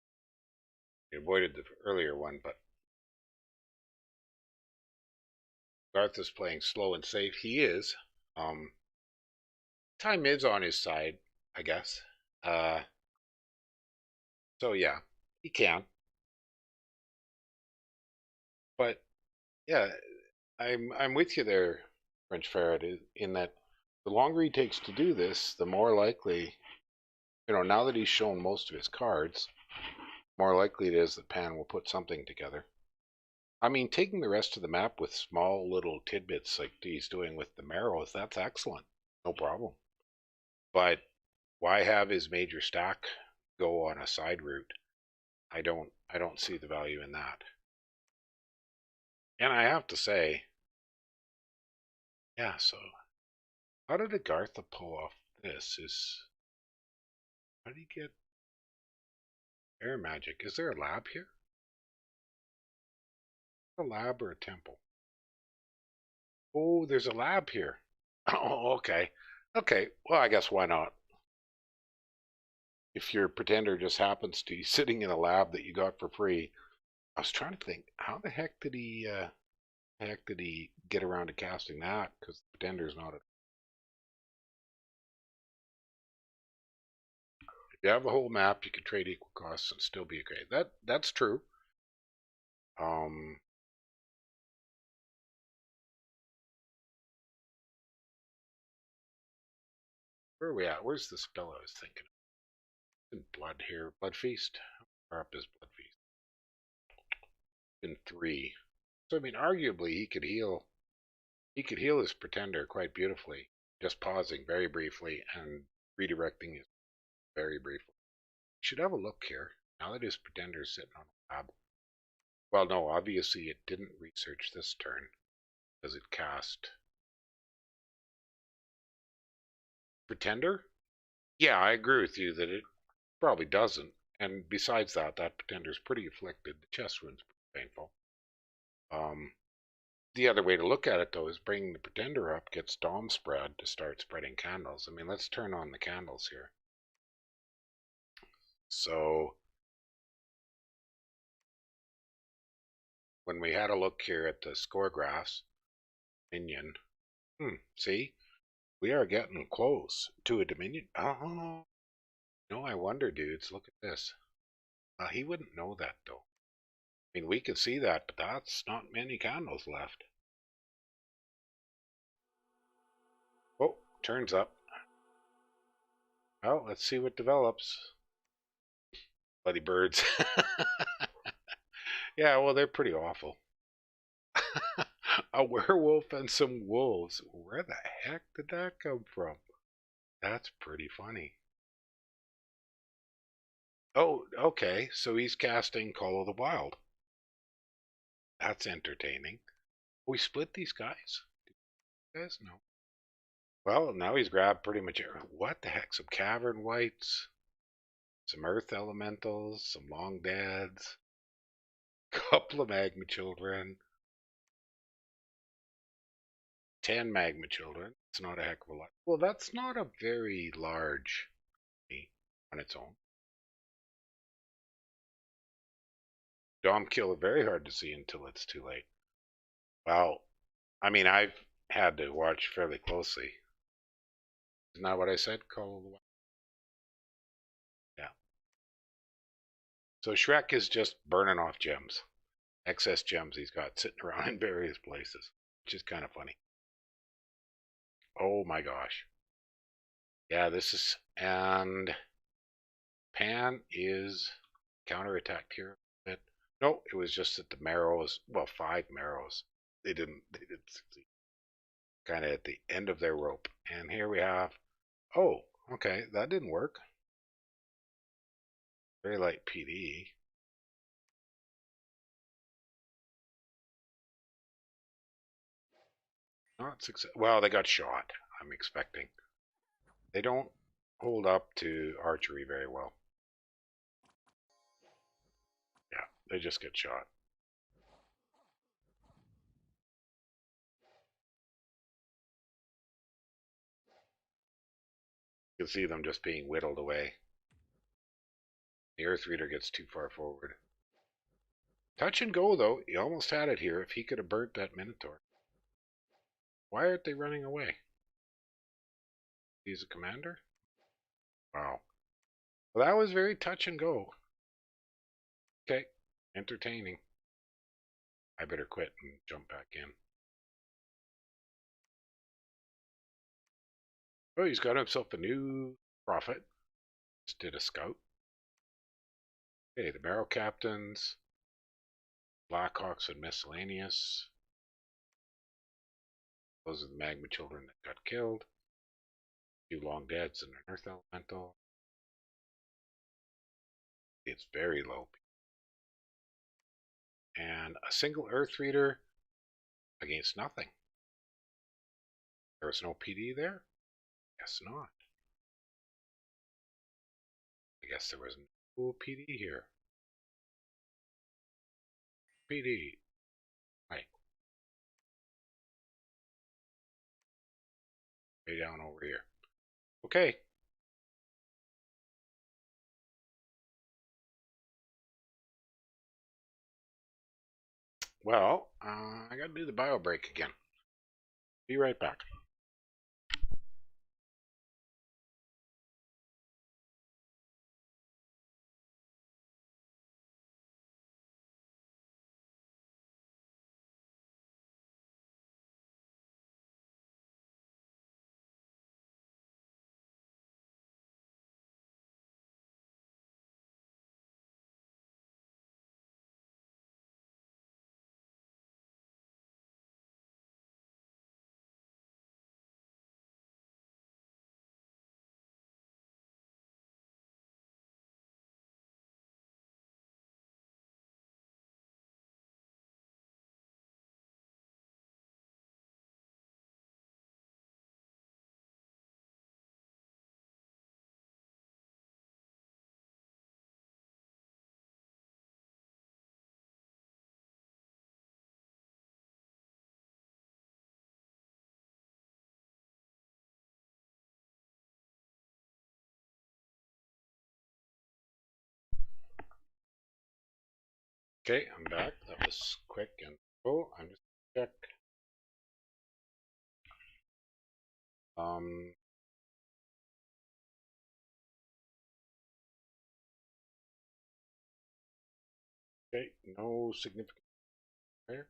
I avoided the earlier one, but Garth is playing slow and safe. He is. Um, Time is on his side, I guess. Uh, so yeah, he can. But yeah, I'm with you there, French Ferret, in that the longer he takes to do this, the more likely, now that he's shown most of his cards, more likely it is that Pan will put something together. I mean, taking the rest of the map with small little tidbits like he's doing with the Marrows, that's excellent. No problem. But why have his major stack go on a side route? I don't see the value in that. And I have to say, yeah, so how did Agartha pull off this? How do you get air magic? Is there a lab here? A lab or a temple? Oh, there's a lab here. Oh, okay. Okay, well, I guess why not? If your pretender just happens to be sitting in a lab that you got for free, I was trying to think, how the heck did he get around to casting that? Because the pretender's not a. If you have a whole map, you can trade equal costs and still be okay. That's true. Um, where are we at? Where's the spell I was thinking? In blood here, blood feast. Or up is blood feast. In 3. So I mean, arguably he could heal. He could heal his pretender quite beautifully, just pausing very briefly and redirecting it very briefly. You should have a look here. Now that his pretender's sitting on a lab. Well, no, obviously it didn't research this turn because it cast pretender. Yeah, I agree with you that it probably doesn't. And besides that, that pretender's pretty afflicted. The chest wound's pretty painful. Um, the other way to look at it, though, is bringing the pretender up gets Dom spread to start spreading candles. I mean, let's turn on the candles here. So when we had a look here at the score graphs, Dominion, see, we are getting close to a Dominion. Oh, no, I wonder, dudes. Look at this. He wouldn't know that, though. I mean, we could see that, but that's not many candles left. Oh, turns up. Well, let's see what develops. Bloody birds. Yeah, well, they're pretty awful. A werewolf and some wolves. Where the heck did that come from? That's pretty funny. Oh, okay. So he's casting Call of the Wild. That's entertaining. We split these guys? You guys? No. Well, now he's grabbed pretty much what the heck? Some cavern wights, some earth elementals, some long dads, couple of magma children, 10 magma children. It's not a heck of a lot. Well, that's not a very large on its own. Dom kill are very hard to see until it's too late. Well, I mean, I've had to watch fairly closely. Isn't that what I said? Call of the Wild? Yeah. So Shrek is just burning off gems. Excess gems he's got sitting around in various places, which is kind of funny. Oh my gosh. Yeah, this is. And Pan is counterattacked here a bit. No, it was just that the Marrows, well, 5 Marrows, they didn't succeed. Kind of at the end of their rope. And here we have, oh, okay, that didn't work. Very light PD. Not success. Well, they got shot. I'm expecting. They don't hold up to archery very well. Yeah, they just get shot. You can see them just being whittled away. The Earth Reader gets too far forward. Touch and go, though. He almost had it here if he could have burnt that Minotaur. Why aren't they running away? He's a commander? Wow. Well, that was very touch and go. Okay. Entertaining. I better quit and jump back in. Oh, he's got himself a new prophet. Just did a scout. Okay, the Barrel Captains. Blackhawks and Miscellaneous. Those are the Magma Children that got killed. Two Long Deads and an Earth Elemental. It's very low. And a single Earth Reader against nothing. There was no PD there? Guess not. I guess there was no PD here. PD. Right. Way down over here. Okay. Well, I gotta do the bio break again. Be right back. Okay, I'm back. That was quick and cool. I'm just gonna check. Um, okay, no significant there.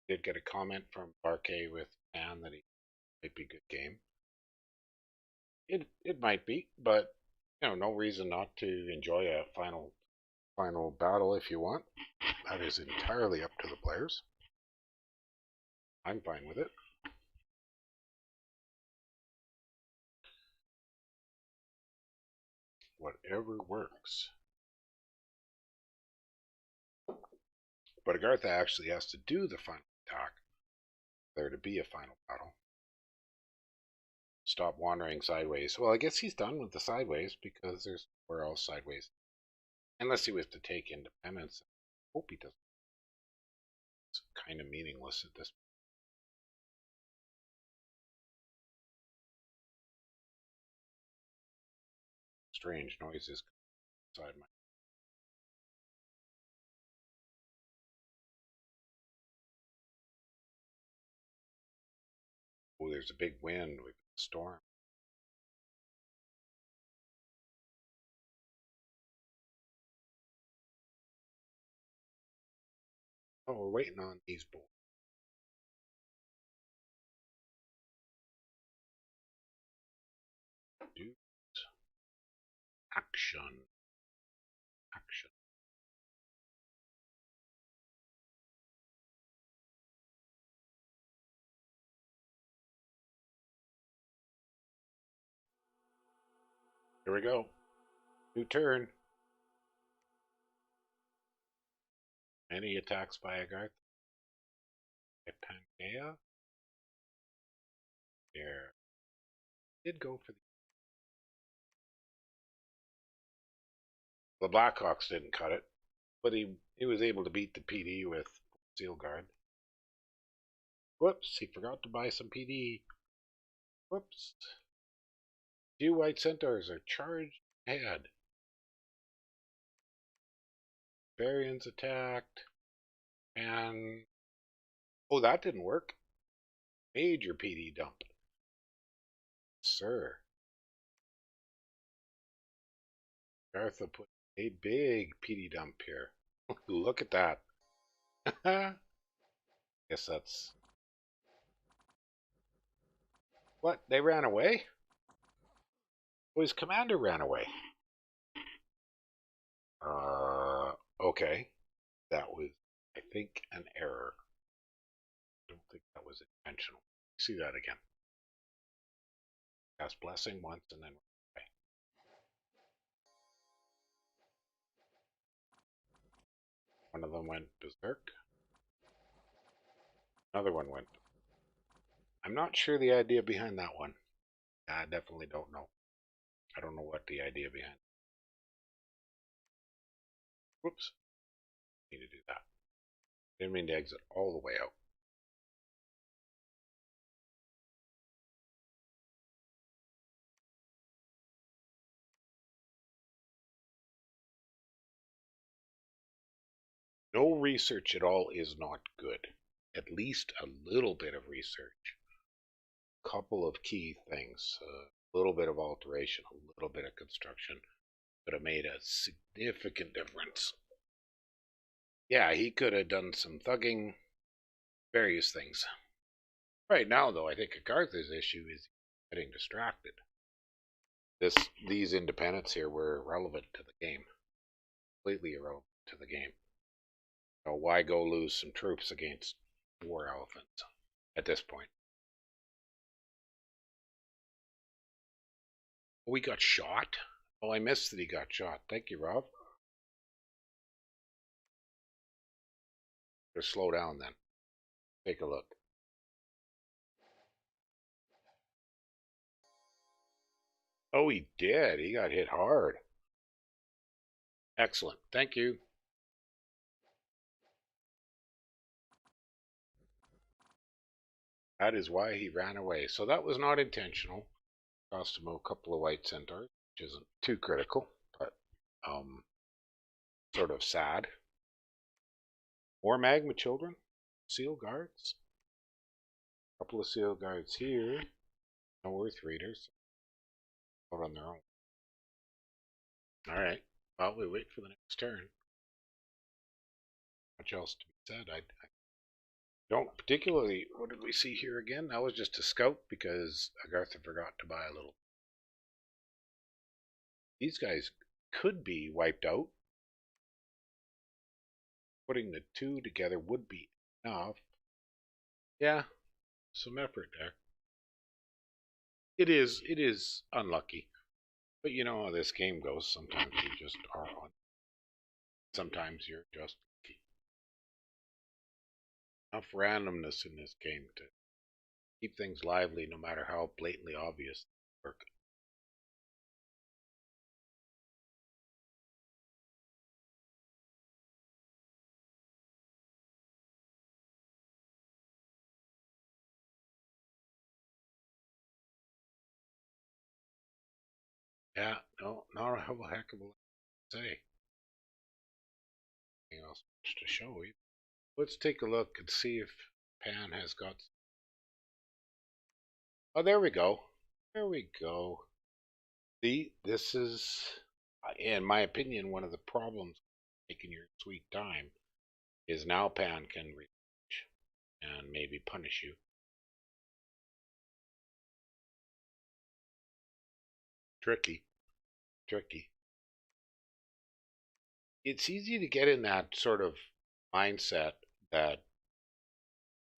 Did get a comment from Barcaii with Anne that he might be a good game. It might be, but no reason not to enjoy a final battle if you want. That is entirely up to the players. I'm fine with it. Whatever works. But Agartha actually has to do the final attack. There to be a final battle. Stop wandering sideways. Well, I guess he's done with the sideways because there's nowhere else sideways. Unless he was to take independence. I hope he doesn't. It's kind of meaningless at this point. Strange noises inside my. Oh, there's a big wind with a storm. Oh, we're waiting on these boys. Dudes. Action. Action. Here we go. New turn. Any attacks by Agartha? By Pangaea? There. Did go for the Blackhawks didn't cut it, but he was able to beat the PD with Seal Guard. Whoops, he forgot to buy some PD. Whoops. Few white centaurs are charged ahead. Barbarians attacked. And oh, that didn't work. Major PD dump. Sir. Agartha put a big PD dump here. Look at that. Guess that's... What? They ran away? Oh, his commander ran away. Okay. That was, I think, an error. I don't think that was intentional. See that again. Cast Blessing once and then run away. One of them went berserk. Another one went. I'm not sure the idea behind that one. I definitely don't know. I don't know what the idea behind. Whoops. Need to do that. Didn't mean to exit all the way out. No research at all is not good. At least a little bit of research. A couple of key things. A little bit of alteration, a little bit of construction. But it made a significant difference. Yeah, he could have done some thugging, various things. Right now, though, I think Agartha's issue is getting distracted. These independents here were irrelevant to the game. Completely irrelevant to the game. So why go lose some troops against war elephants at this point? Oh, he got shot? Oh, I missed that he got shot. Thank you, Rob. Better slow down then. Take a look. Oh, he did. He got hit hard. Excellent. Thank you. That is why he ran away. So that was not intentional. Cost him a couple of white centaurs, which isn't too critical, but sort of sad. More magma children. Seal guards. A couple of seal guards here. No earth readers. Out on their own. Alright. Well, we wait for the next turn. Much else to be said. I don't particularly... What did we see here again? That was just a scout because Agartha forgot to buy a little. These guys could be wiped out. Putting the two together would be enough. Yeah, some effort there. It is unlucky. But you know how this game goes. Sometimes you just are on. Sometimes you're just lucky. Enough randomness in this game to keep things lively no matter how blatantly obvious they work. Yeah, no, not a heck of a lot to say. Anything else to show you? Let's take a look and see if Pan has got. Oh, there we go. There we go. See, this is, in my opinion, one of the problems taking your sweet time is now Pan can reach and maybe punish you. Tricky. Tricky. It's easy to get in that sort of mindset that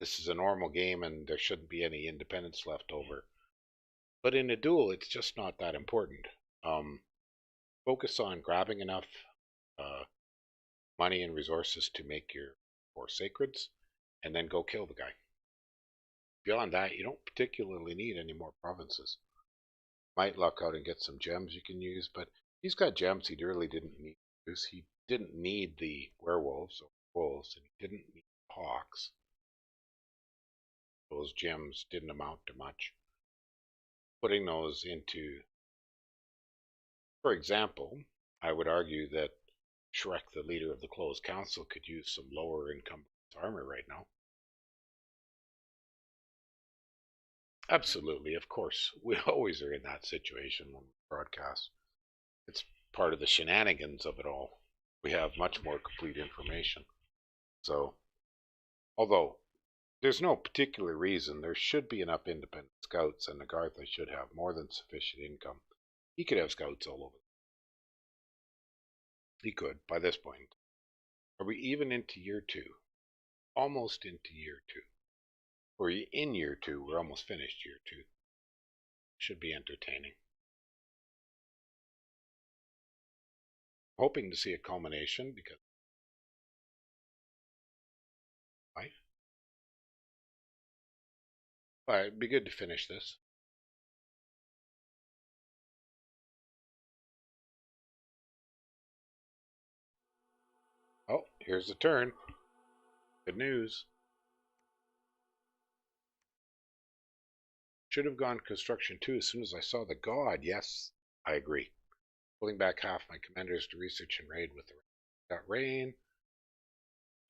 this is a normal game and there shouldn't be any independence left over. But in a duel, it's just not that important. Focus on grabbing enough uh, money and resources to make your 4 sacreds, and then go kill the guy. Beyond that, you don't particularly need any more provinces. Might luck out and get some gems you can use, but he's got gems he really didn't need to use. He didn't need the werewolves or wolves, and he didn't need hawks. Those gems didn't amount to much. Putting those into For example, I would argue that Shrek, the leader of the Closed Council, could use some lower encumbrance armor right now. Absolutely, of course. We always are in that situation when we broadcast. It's part of the shenanigans of it all. We have much more complete information. So, although there's no particular reason, there should be enough independent scouts, and Agartha should have more than sufficient income. He could have scouts all over. He could, by this point. Are we even into year 2? Almost into year 2. Or in year 2, we're almost finished year 2. Should be entertaining. Hoping to see a culmination because life. But it'd be good to finish this. Oh, here's the turn. Good news. Should have gone construction 2 as soon as I saw the god. Yes, I agree. Pulling back half my commanders to research and raid with the got rain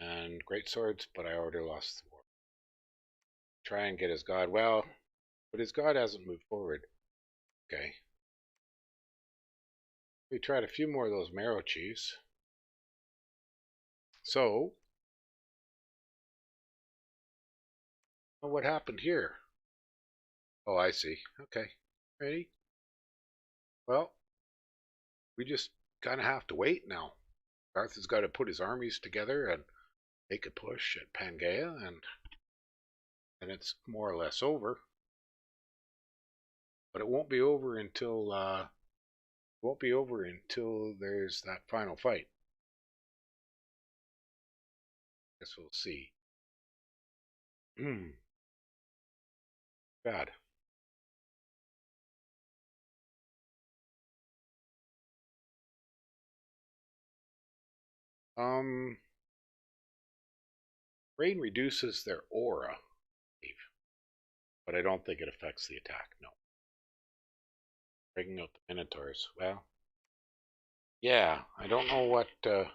and great swords, but I already lost the war. Try and get his god. Well, but his god hasn't moved forward. Okay. We tried a few more of those marrow chiefs. So, well, what happened here? Oh, I see. Okay. Ready? Well, we just kind of have to wait now. Arthur's got to put his armies together and make a push at Pangaea, and it's more or less over. But it won't be over until there's that final fight. Guess we'll see. Bad. Rain reduces their aura, but I don't think it affects the attack. No. Breaking out the Minotaurs. Well, yeah, I don't know what. I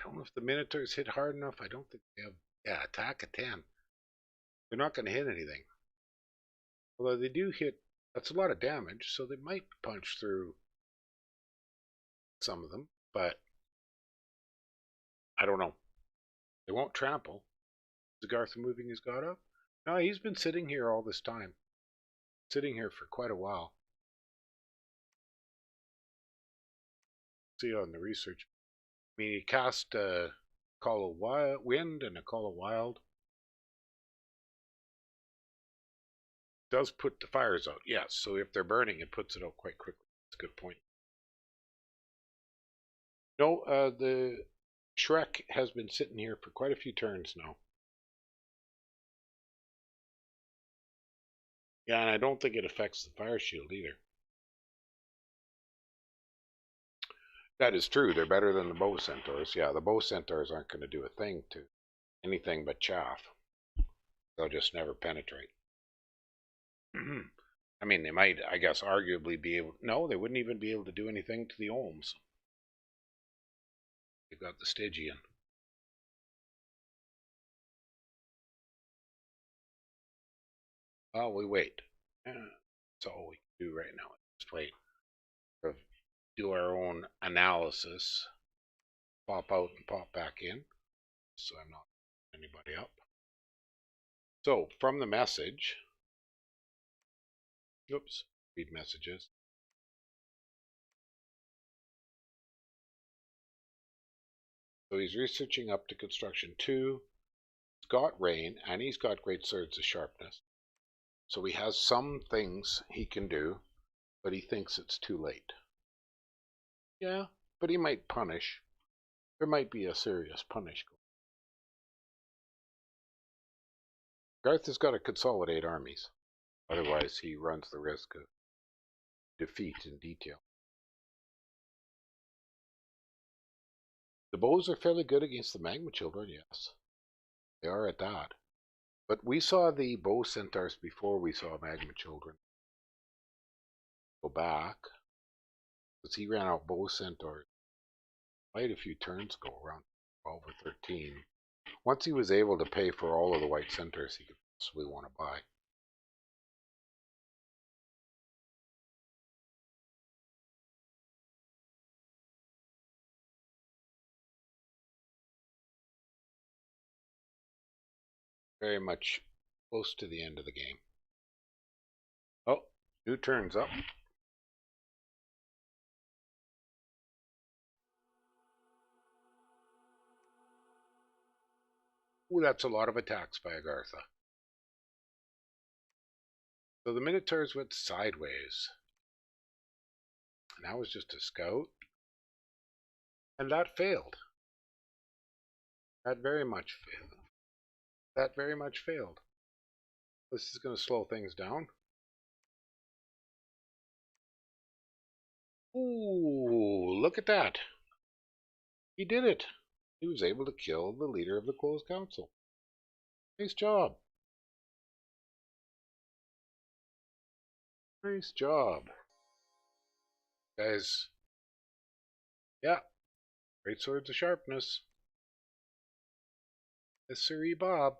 don't know if the Minotaurs hit hard enough. I don't think they have. Yeah, attack at 10. They're not going to hit anything. Although they do hit. That's a lot of damage, so they might punch through some of them, but I don't know. They won't trample. Is Agartha moving his god up? No, he's been sitting here all this time. Sitting here for quite a while. See on the research. I mean, he cast a Call of Wind and a Call of Wild. Does put the fires out, yes. So if they're burning, it puts it out quite quickly. That's a good point. No, the Shrek has been sitting here for quite a few turns now. Yeah, and I don't think it affects the fire shield either. That is true. They're better than the bow centaurs. Yeah, the bow centaurs aren't going to do a thing to anything but chaff. They'll just never penetrate. I mean, they might, I guess, arguably be able. No, they wouldn't even be able to do anything to the Olms. They've got the Stygian. Well, we wait. That's all we can do right now. Just wait. Do our own analysis. Pop out and pop back in. So I'm not anybody up. So from the message. Oops. Read messages. So he's researching up to construction 2. He's got rain and he's got great swords of sharpness. So he has some things he can do, but he thinks it's too late. Yeah, but he might punish. There might be a serious punish. Garth has got to consolidate armies. Otherwise, he runs the risk of defeat in detail. The bows are fairly good against the Magma Children, yes. They are at that. But we saw the bow centaurs before we saw Magma Children. go back because he ran out both centaurs quite a few turns ago, around 12 or 13. Once he was able to pay for all of the white centaurs he could possibly want to buy. Very much close to the end of the game. Oh, new turns up. Ooh, that's a lot of attacks by Agartha. So the Minotaurs went sideways. And that was just a scout. And that failed. That very much failed. That very much failed. This is going to slow things down. Ooh, look at that. He did it. He was able to kill the leader of the closed council. Nice job. Nice job. Guys, yeah, great swords of sharpness. Yes, sirree, Bob.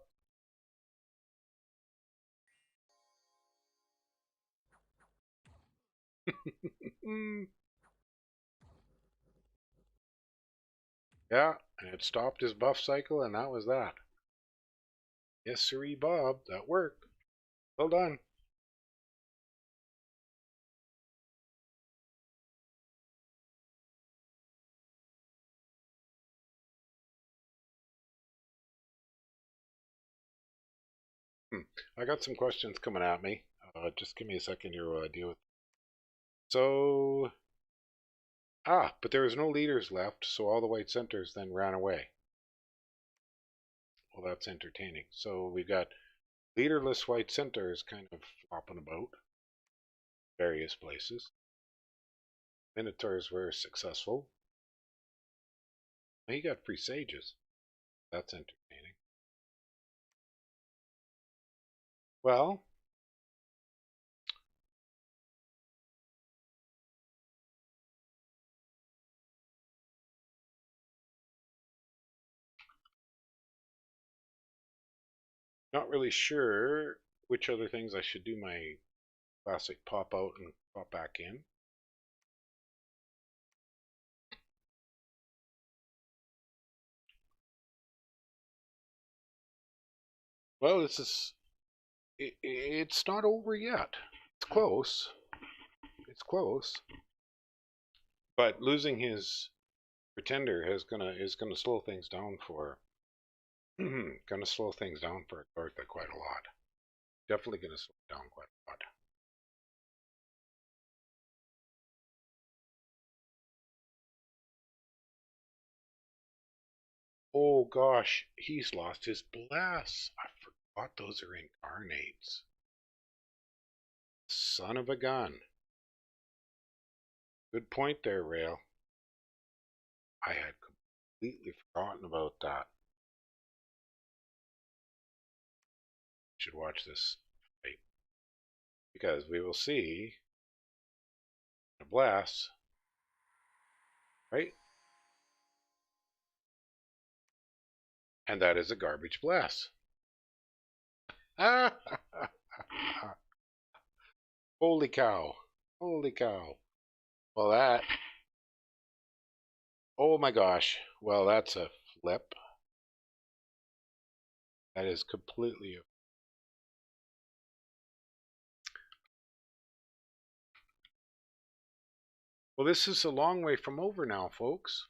Yeah, and it stopped his buff cycle, and that was that. Yes, sirree, Bob. That worked. Well done. I got some questions coming at me. Just give me a second here while I deal with. So, but there was no leaders left, so all the white centers then ran away. Well, that's entertaining. So we've got leaderless white centers kind of flopping about various places. Minotaurs were successful. Now you got free sages. That's entertaining. Well, not really sure which other things I should do my classic pop out and pop back in. Well, it's not over yet. It's close. It's close. But losing his pretender is gonna slow things down for gonna slow things down for Agartha quite a lot. Definitely gonna slow it down quite a lot. Oh gosh, he's lost his blast. I forgot those are incarnates. Son of a gun. Good point there, Rail. I had completely forgotten about that. Should watch this fight because we will see a blast, right? And that is a garbage blast. Holy cow. Holy cow. Well, that. Oh my gosh. Well, that's a flip. That is completely. Well, this is a long way from over now, folks.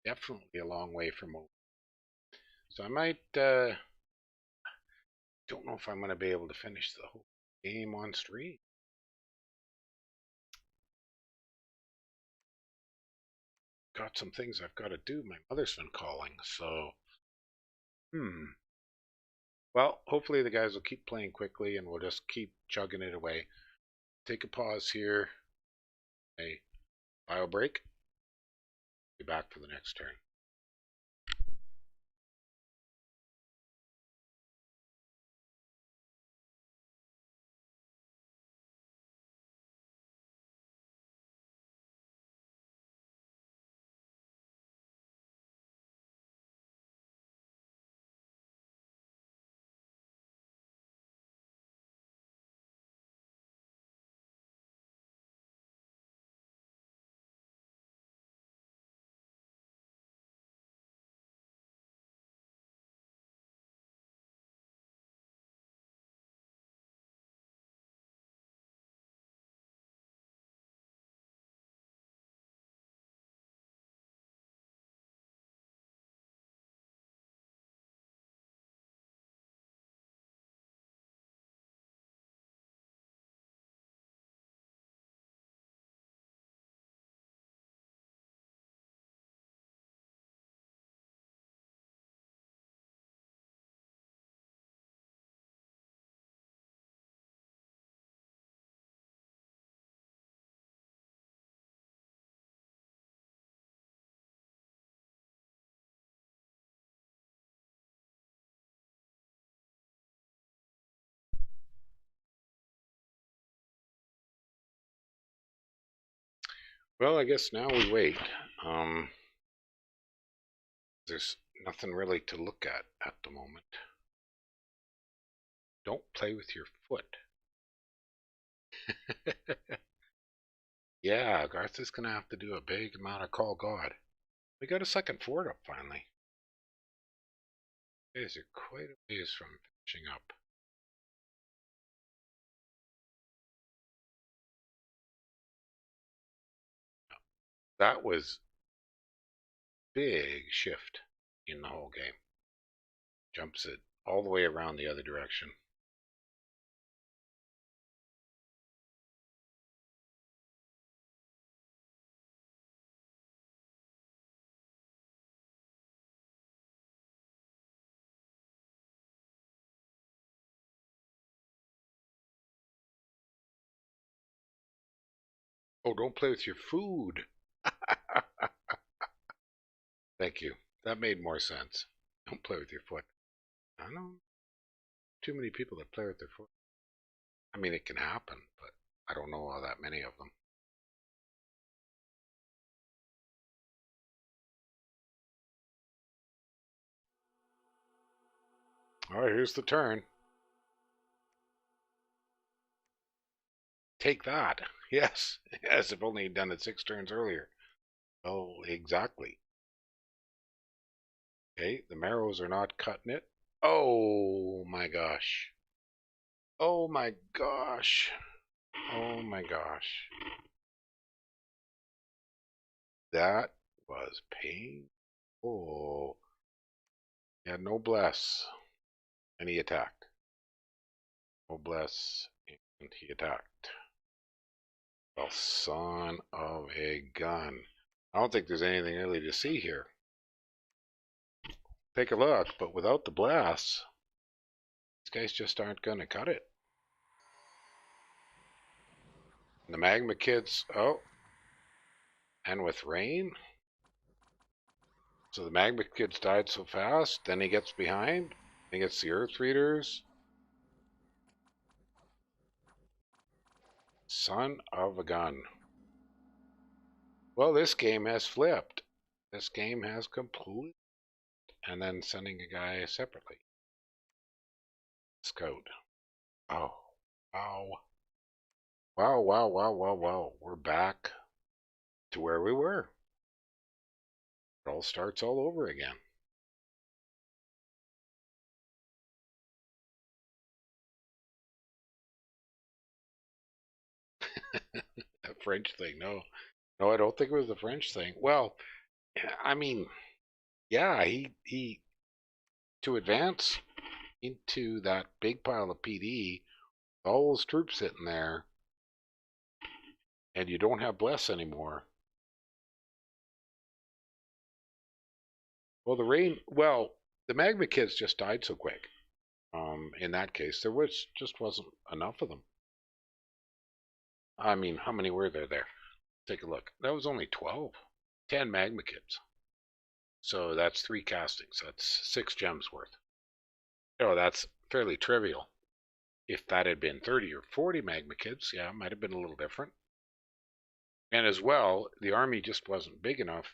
Definitely a long way from over. So I might. Don't know if I'm going to be able to finish the whole game on stream. Got some things I've got to do. My mother's been calling, so. Well, hopefully the guys will keep playing quickly and we'll just keep chugging it away. Take a pause here. A bio break. Be back for the next turn. Well, I guess now we wait. There's nothing really to look at the moment. Don't play with your foot. Yeah, Gartha's gonna have to do a big amount of call God. We got a second fort up finally. You guys are quite a ways from finishing up. That was big shift in the whole game. Jumps it all the way around the other direction. Oh, don't play with your food. Thank you. That made more sense. Don't play with your foot. I don't know too many people that play with their foot. I mean, it can happen, but I don't know that many of them. All right, here's the turn. Take that. Yes, yes, if only he'd done it 6 turns earlier. Oh, exactly. Okay, the marrows are not cutting it. Oh my gosh. Oh my gosh. Oh my gosh. That was pain. Oh, he had no bless, and he attacked. No bless, and he attacked. Well, son of a gun. I don't think there's anything really to see here. Take a look, but without the blasts, these guys just aren't going to cut it. And the magma kids, oh, and with rain. So the magma kids died so fast, then he gets behind, he gets the earth readers. Son of a gun. Well, this game has flipped. This game has complete. And then sending a guy separately. Scout. Oh, wow. Wow, wow, wow, wow, wow. We're back to where we were. It all starts all over again. A French thing. No, no, I don't think it was the French thing. Well, I mean, yeah, he to advance into that big pile of PD, all those troops sitting there, and you don't have Bless anymore. Well, the rain. Well, the magma kids just died so quick. In that case, there was just wasn't enough of them. I mean, how many were there? Take a look. That was only 12. 10 magma kids. So that's 3 castings. That's 6 gems worth. Oh, that's fairly trivial. If that had been 30 or 40 magma kids, yeah, it might have been a little different. And as well, the army just wasn't big enough.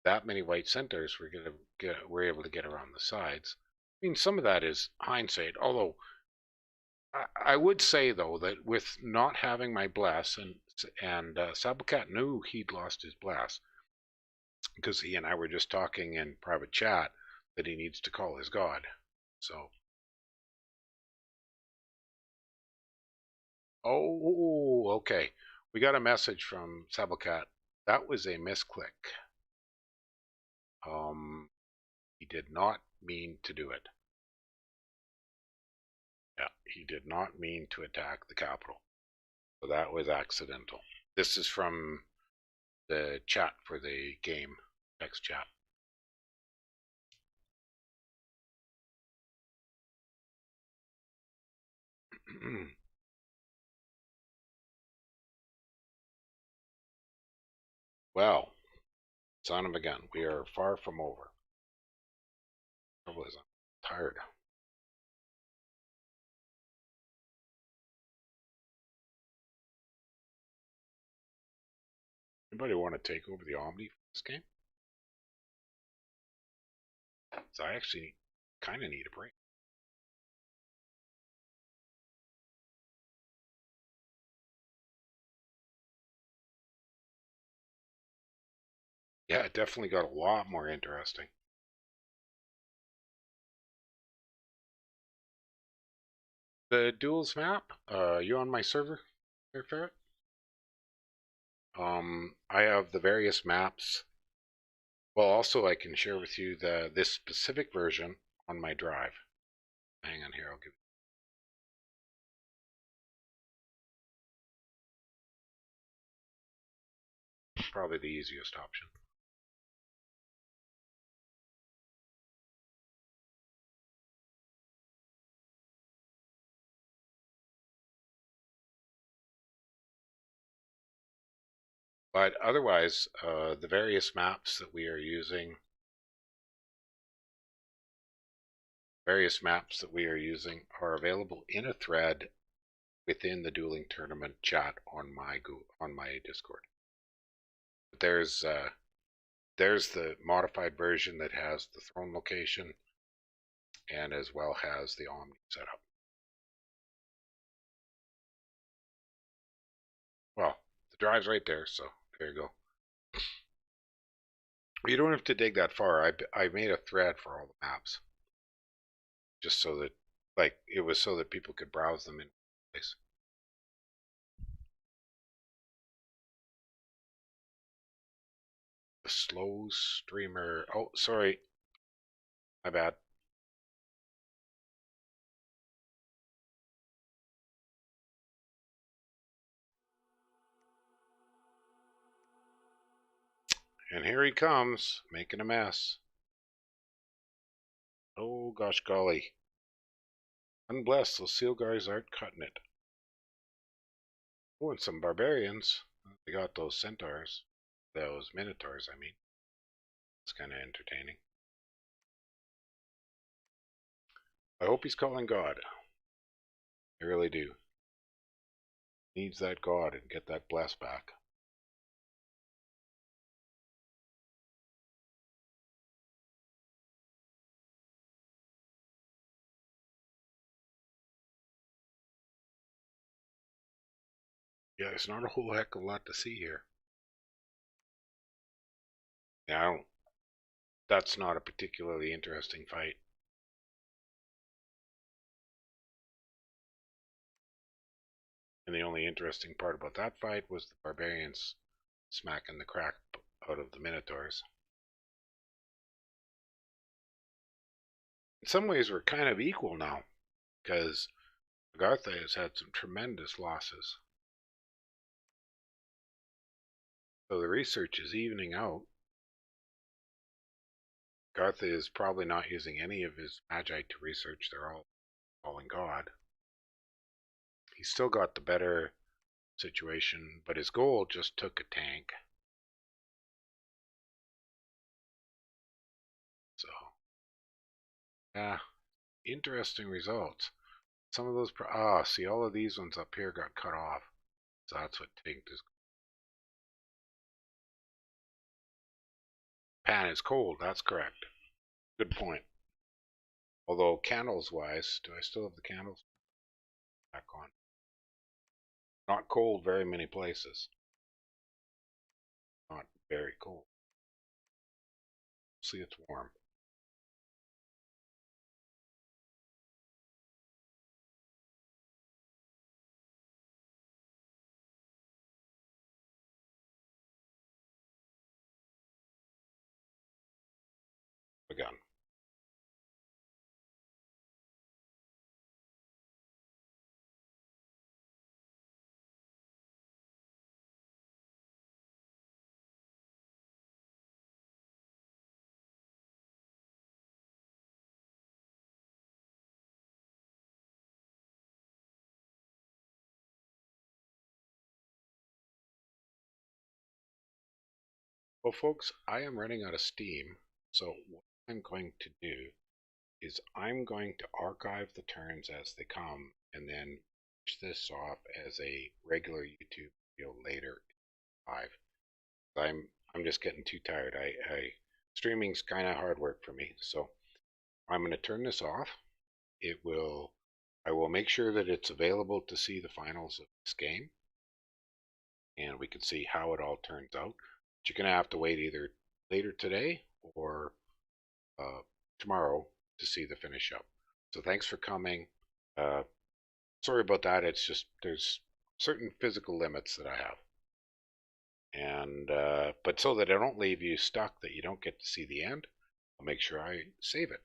That many white centaurs were able to get around the sides. I mean, some of that is hindsight. Although I would say though that with not having my bless and Sabelkat knew he'd lost his bless because he and I were just talking in private chat that he needs to call his god. So, oh, okay. We got a message from Sabelkat. That was a misclick. He did not mean to do it. Yeah, he did not mean to attack the capital. So that was accidental. This is from the chat for the game, text chat. Well, son of a gun, we are far from over. Trouble is, I'm tired. Anybody want to take over the Omni for this game? So I actually kind of need a break. Yeah, it definitely got a lot more interesting. The duels map, you on my server there, Ferret? I have the various maps. Well, also I can share with you this specific version on my drive. Hang on here, I'll give you probably the easiest option. But otherwise, the various maps that we are using are available in a thread within the dueling tournament chat on my Discord. But there's the modified version that has the throne location and as well has the Omni setup. Well, the drive's right there, so there you go. You don't have to dig that far. I made a thread for all the maps, just so that it was so that people could browse them in place. The slow streamer. Oh, sorry, my bad. And here he comes, making a mess. Oh gosh golly. Unblessed, those seal guys aren't cutting it. Oh, and some barbarians. They got those centaurs. Those minotaurs, I mean. It's kind of entertaining. I hope he's calling God. I really do. Needs that God and get that bless back. Yeah, there's not a whole heck of a lot to see here. Yeah, that's not a particularly interesting fight. And the only interesting part about that fight was the barbarians smacking the crap out of the minotaurs. In some ways, we're kind of equal now, because Agartha has had some tremendous losses. So the research is evening out. Agartha is probably not using any of his magi to research. They're all calling God. He's still got the better situation, but his goal just took a tank. So, yeah, interesting results. Some of those, see, all of these ones up here got cut off. So that's what tanked his. Pan is cold, that's correct. Good point. Although candles wise, do I still have the candles back on? Not cold very many places. Not very cold. See, it's warm. Again. Well, folks, I am running out of steam, so what I'm going to do is I'm going to archive the turns as they come and then finish this off as a regular YouTube video later live. I'm just getting too tired. I streaming's kind of hard work for me, so I'm going to turn this off. It will I will make sure that it's available to see the finals of this game, and we can see how it all turns out. But you're going to have to wait either later today or uh, tomorrow to see the finish up. So thanks for coming. Uh, Sorry about that. It's just there's certain physical limits that I have, and but so that I don't leave you stuck, that you don't get to see the end, I'll make sure I save it.